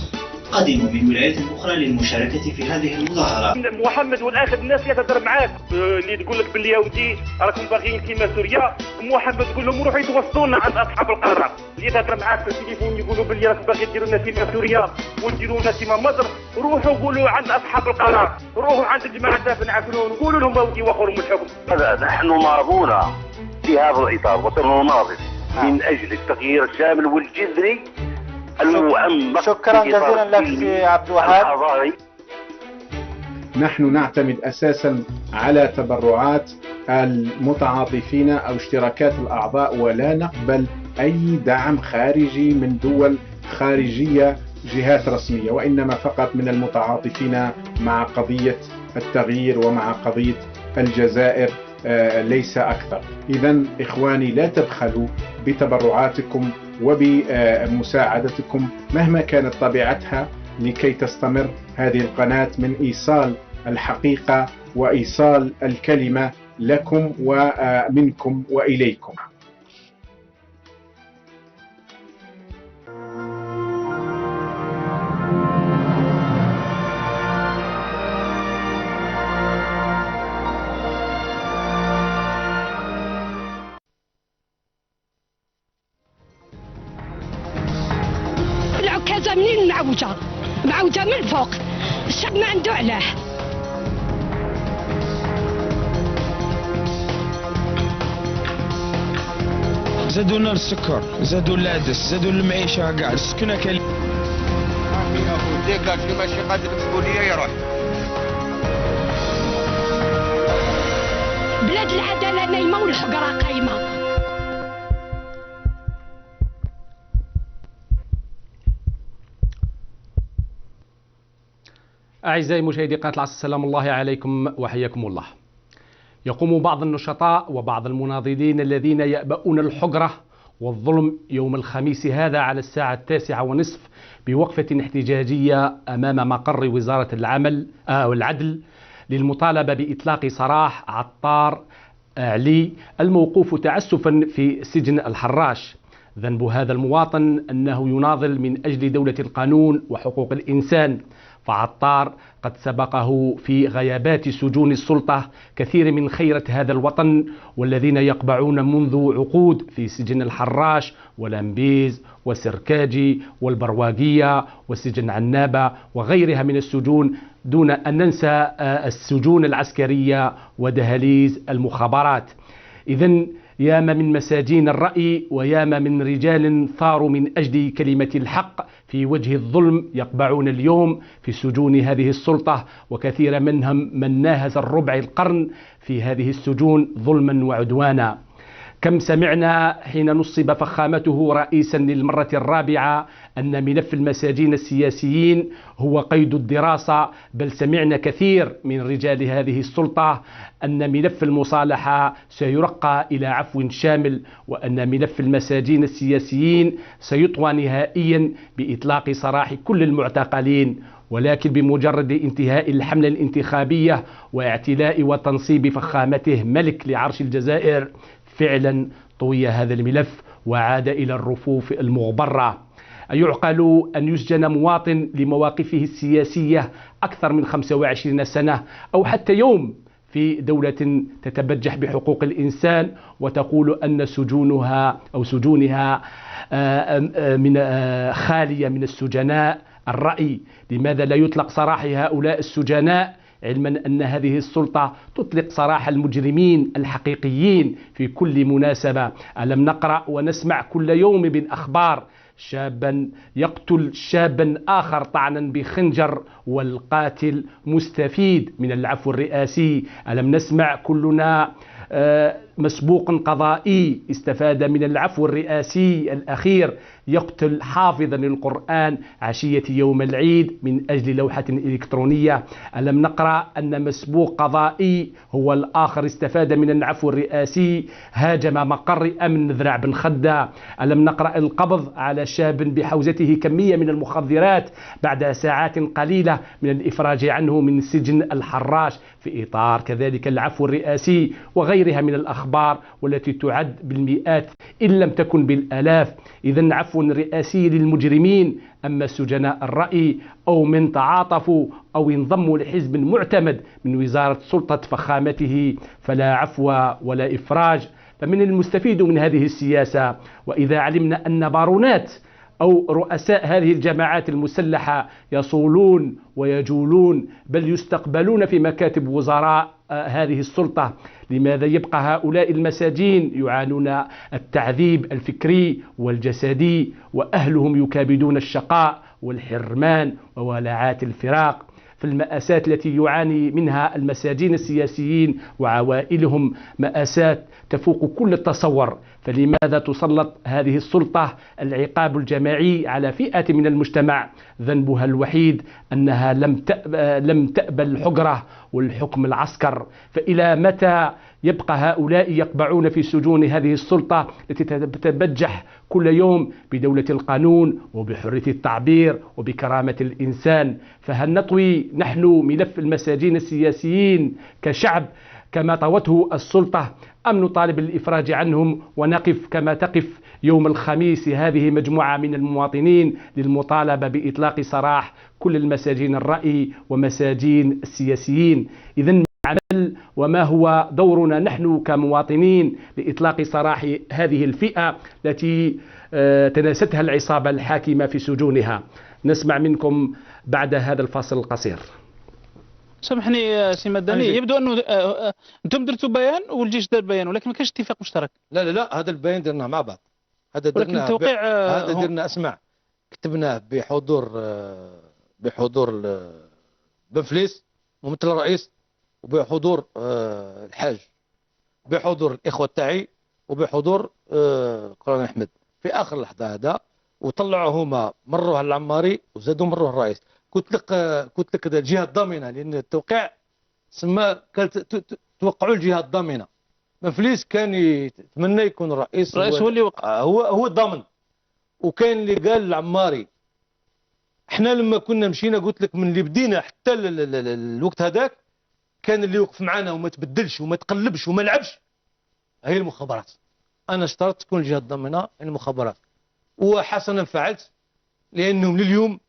قدموا من ولايات أخرى للمشاركة في هذه المظاهرة. محمد والآخر الناس يتهضر معاك اللي تقول لك باللي يا ودي راكم باغيين كيما سوريا، محمد تقول لهم روحوا يتوصلونا عند أصحاب القرار، اللي يتهضر معاك في التليفون يقولوا باللي راكم باغيين ديروا لنا كيما سوريا وديروا لنا كيما مصر، روحوا قولوا عند أصحاب القرار، روحوا عند الجماعة تاع بن عفلون قولوا لهم ودي وخروا من الحكم. نحن ماضون في هذا الإطار وسنناضل من أجل التغيير الشامل والجذري المؤمن. شكرا جزيلا لك سي عبد الوهاب. نحن نعتمد أساسا على تبرعات المتعاطفين أو اشتراكات الأعضاء، ولا نقبل أي دعم خارجي من دول خارجية جهات رسمية، وإنما فقط من المتعاطفين مع قضية التغيير ومع قضية الجزائر ليس أكثر. إذن إخواني لا تبخلوا بتبرعاتكم وبمساعدتكم مهما كانت طبيعتها لكي تستمر هذه القناة من إيصال الحقيقة وإيصال الكلمة لكم ومنكم وإليكم. العكازة منين معوجة من فوق، الشعب ما عنده علاه. زادوا لنا السكر، زادوا العدس، زادوا المعيشة كاع، السكنة كاين. يا خوتي قال لي ماشي قادر تقول لي يروح. بلاد العدالة نايمة والحقرة قايمة. أعزائي مشاهدي قناة العصر، سلام الله عليكم وحياكم الله. يقوم بعض النشطاء وبعض المناضلين الذين يأبؤون الحجرة والظلم يوم الخميس هذا على الساعة 9:30 بوقفة احتجاجية أمام مقر وزارة العمل والعدل للمطالبة بإطلاق سراح عطار علي الموقوف تعسفا في سجن الحراش. ذنب هذا المواطن أنه يناضل من أجل دولة القانون وحقوق الإنسان، فعطار قد سبقه في غيابات سجون السلطة كثير من خيرة هذا الوطن والذين يقبعون منذ عقود في سجن الحراش والأنبيز والسركاجي والبرواقية وسجن عنابة وغيرها من السجون، دون أن ننسى السجون العسكرية ودهاليز المخابرات. إذن ياما من مساجين الرأي وياما من رجال ثاروا من أجل كلمة الحق في وجه الظلم يقبعون اليوم في سجون هذه السلطة، وكثير منهم من ناهز الربع القرن في هذه السجون ظلما وعدوانا. كم سمعنا حين نصب فخامته رئيسا للمرة الرابعة أن ملف المساجين السياسيين هو قيد الدراسة، بل سمعنا كثير من رجال هذه السلطة أن ملف المصالحة سيرقى إلى عفو شامل، وأن ملف المساجين السياسيين سيطوى نهائيا بإطلاق سراح كل المعتقلين. ولكن بمجرد انتهاء الحملة الانتخابية واعتلاء وتنصيب فخامته ملك لعرش الجزائر فعلا طوي هذا الملف وعاد إلى الرفوف المغبرة. أيعقل أن يسجن مواطن لمواقفه السياسية أكثر من 25 سنة أو حتى يوم في دولة تتبجح بحقوق الإنسان وتقول أن سجونها من خالية من السجناء الرأي؟ لماذا لا يطلق سراح هؤلاء السجناء، علما أن هذه السلطة تطلق سراح المجرمين الحقيقيين في كل مناسبة؟ ألم نقرأ ونسمع كل يوم بالأخبار شابا يقتل شابا آخر طعنا بخنجر والقاتل مستفيد من العفو الرئاسي؟ ألم نسمع كلنا مسبوق قضائي استفاد من العفو الرئاسي الأخير يقتل حافظا للقرآن عشية يوم العيد من أجل لوحة إلكترونية. ألم نقرأ أن مسبوق قضائي هو الآخر استفاد من العفو الرئاسي هاجم مقر أمن ذراع بن خدة. ألم نقرأ القبض على شاب بحوزته كمية من المخدرات بعد ساعات قليلة من الإفراج عنه من سجن الحراش في إطار كذلك العفو الرئاسي وغيرها من الأخبار والتي تعد بالمئات إن لم تكن بالآلاف. إذن عفو رئاسي للمجرمين. أما سجناء الرأي أو من تعاطفوا أو انضموا لحزب معتمد من وزارة سلطة فخامته فلا عفو ولا إفراج. فمن المستفيد من هذه السياسة وإذا علمنا أن بارونات أو رؤساء هذه الجماعات المسلحة يصولون ويجولون بل يستقبلون في مكاتب وزراء هذه السلطة، لماذا يبقى هؤلاء المساجين يعانون التعذيب الفكري والجسدي وأهلهم يكابدون الشقاء والحرمان وولعات الفراق؟ فالمآسات التي يعاني منها المساجين السياسيين وعوائلهم مآسات تفوق كل التصور. فلماذا تسلط هذه السلطة العقاب الجماعي على فئة من المجتمع ذنبها الوحيد أنها لم تأبى الحجرة والحكم العسكر؟ فإلى متى يبقى هؤلاء يقبعون في سجون هذه السلطة التي تتبجح كل يوم بدولة القانون وبحرية التعبير وبكرامة الإنسان؟ فهل نطوي نحن ملف المساجين السياسيين كشعب كما طوته السلطة أم نطالب الإفراج عنهم ونقف كما تقف يوم الخميس هذه مجموعة من المواطنين للمطالبة بإطلاق سراح كل المساجين الرأي ومساجين السياسيين؟ إذن عمل وما هو دورنا نحن كمواطنين لإطلاق سراح هذه الفئة التي تناستها العصابة الحاكمة في سجونها؟ نسمع منكم بعد هذا الفاصل القصير. سامحني سي مدني، يبدو انه انتم درتوا بيان والجيش دار بيان ولكن ما كانش اتفاق مشترك. لا هذا البيان درناه مع بعض. هذا ولكن التوقيع هذا درنا اسمع كتبناه بحضور بنفليس ممثل الرئيس وبحضور الحاج بحضور الاخوه تاعي وبحضور قران احمد في اخر لحظه هذا، وطلعوا هما مروها العماري وزادوا مروها الرئيس. قلت لك الجهه الضامنه لان التوقيع سما توقعوا الجهه الضامنه. منفليس كان يتمنى يكون الرئيس هو اللي وقع، هو الضامن. وكان اللي قال العماري احنا لما كنا مشينا قلت لك من اللي بدينا حتى الوقت هذاك كان اللي يوقف معنا وما تبدلش وما تقلبش وما لعبش هي المخابرات. انا اشترطت تكون الجهه الضامنه المخابرات وحسنا فعلت، لانهم لليوم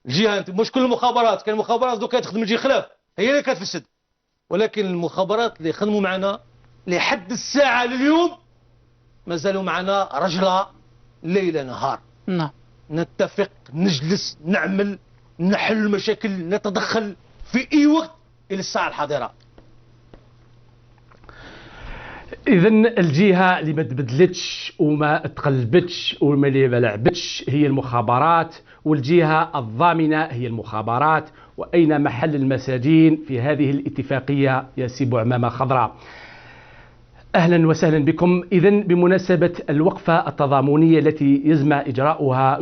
الجهه مش كل المخابرات، كان المخابرات دوكا تخدم الجهه خلاف هي اللي كتفسد، ولكن المخابرات اللي خدموا معنا لحد الساعه لليوم مازالوا معنا رجله ليل نهار. نعم نتفق نجلس نعمل نحل المشاكل نتدخل في اي وقت الى الساعه الحاضره. إذن الجهة اللي ما تبدلتش وما تقلبتش وما لعبتش هي المخابرات، والجهة الضامنة هي المخابرات. وأين محل المساجين في هذه الاتفاقية يا سي عمامة خضراء؟ أهلا وسهلا بكم. إذن بمناسبة الوقفة التضامنية التي يزمع إجراؤها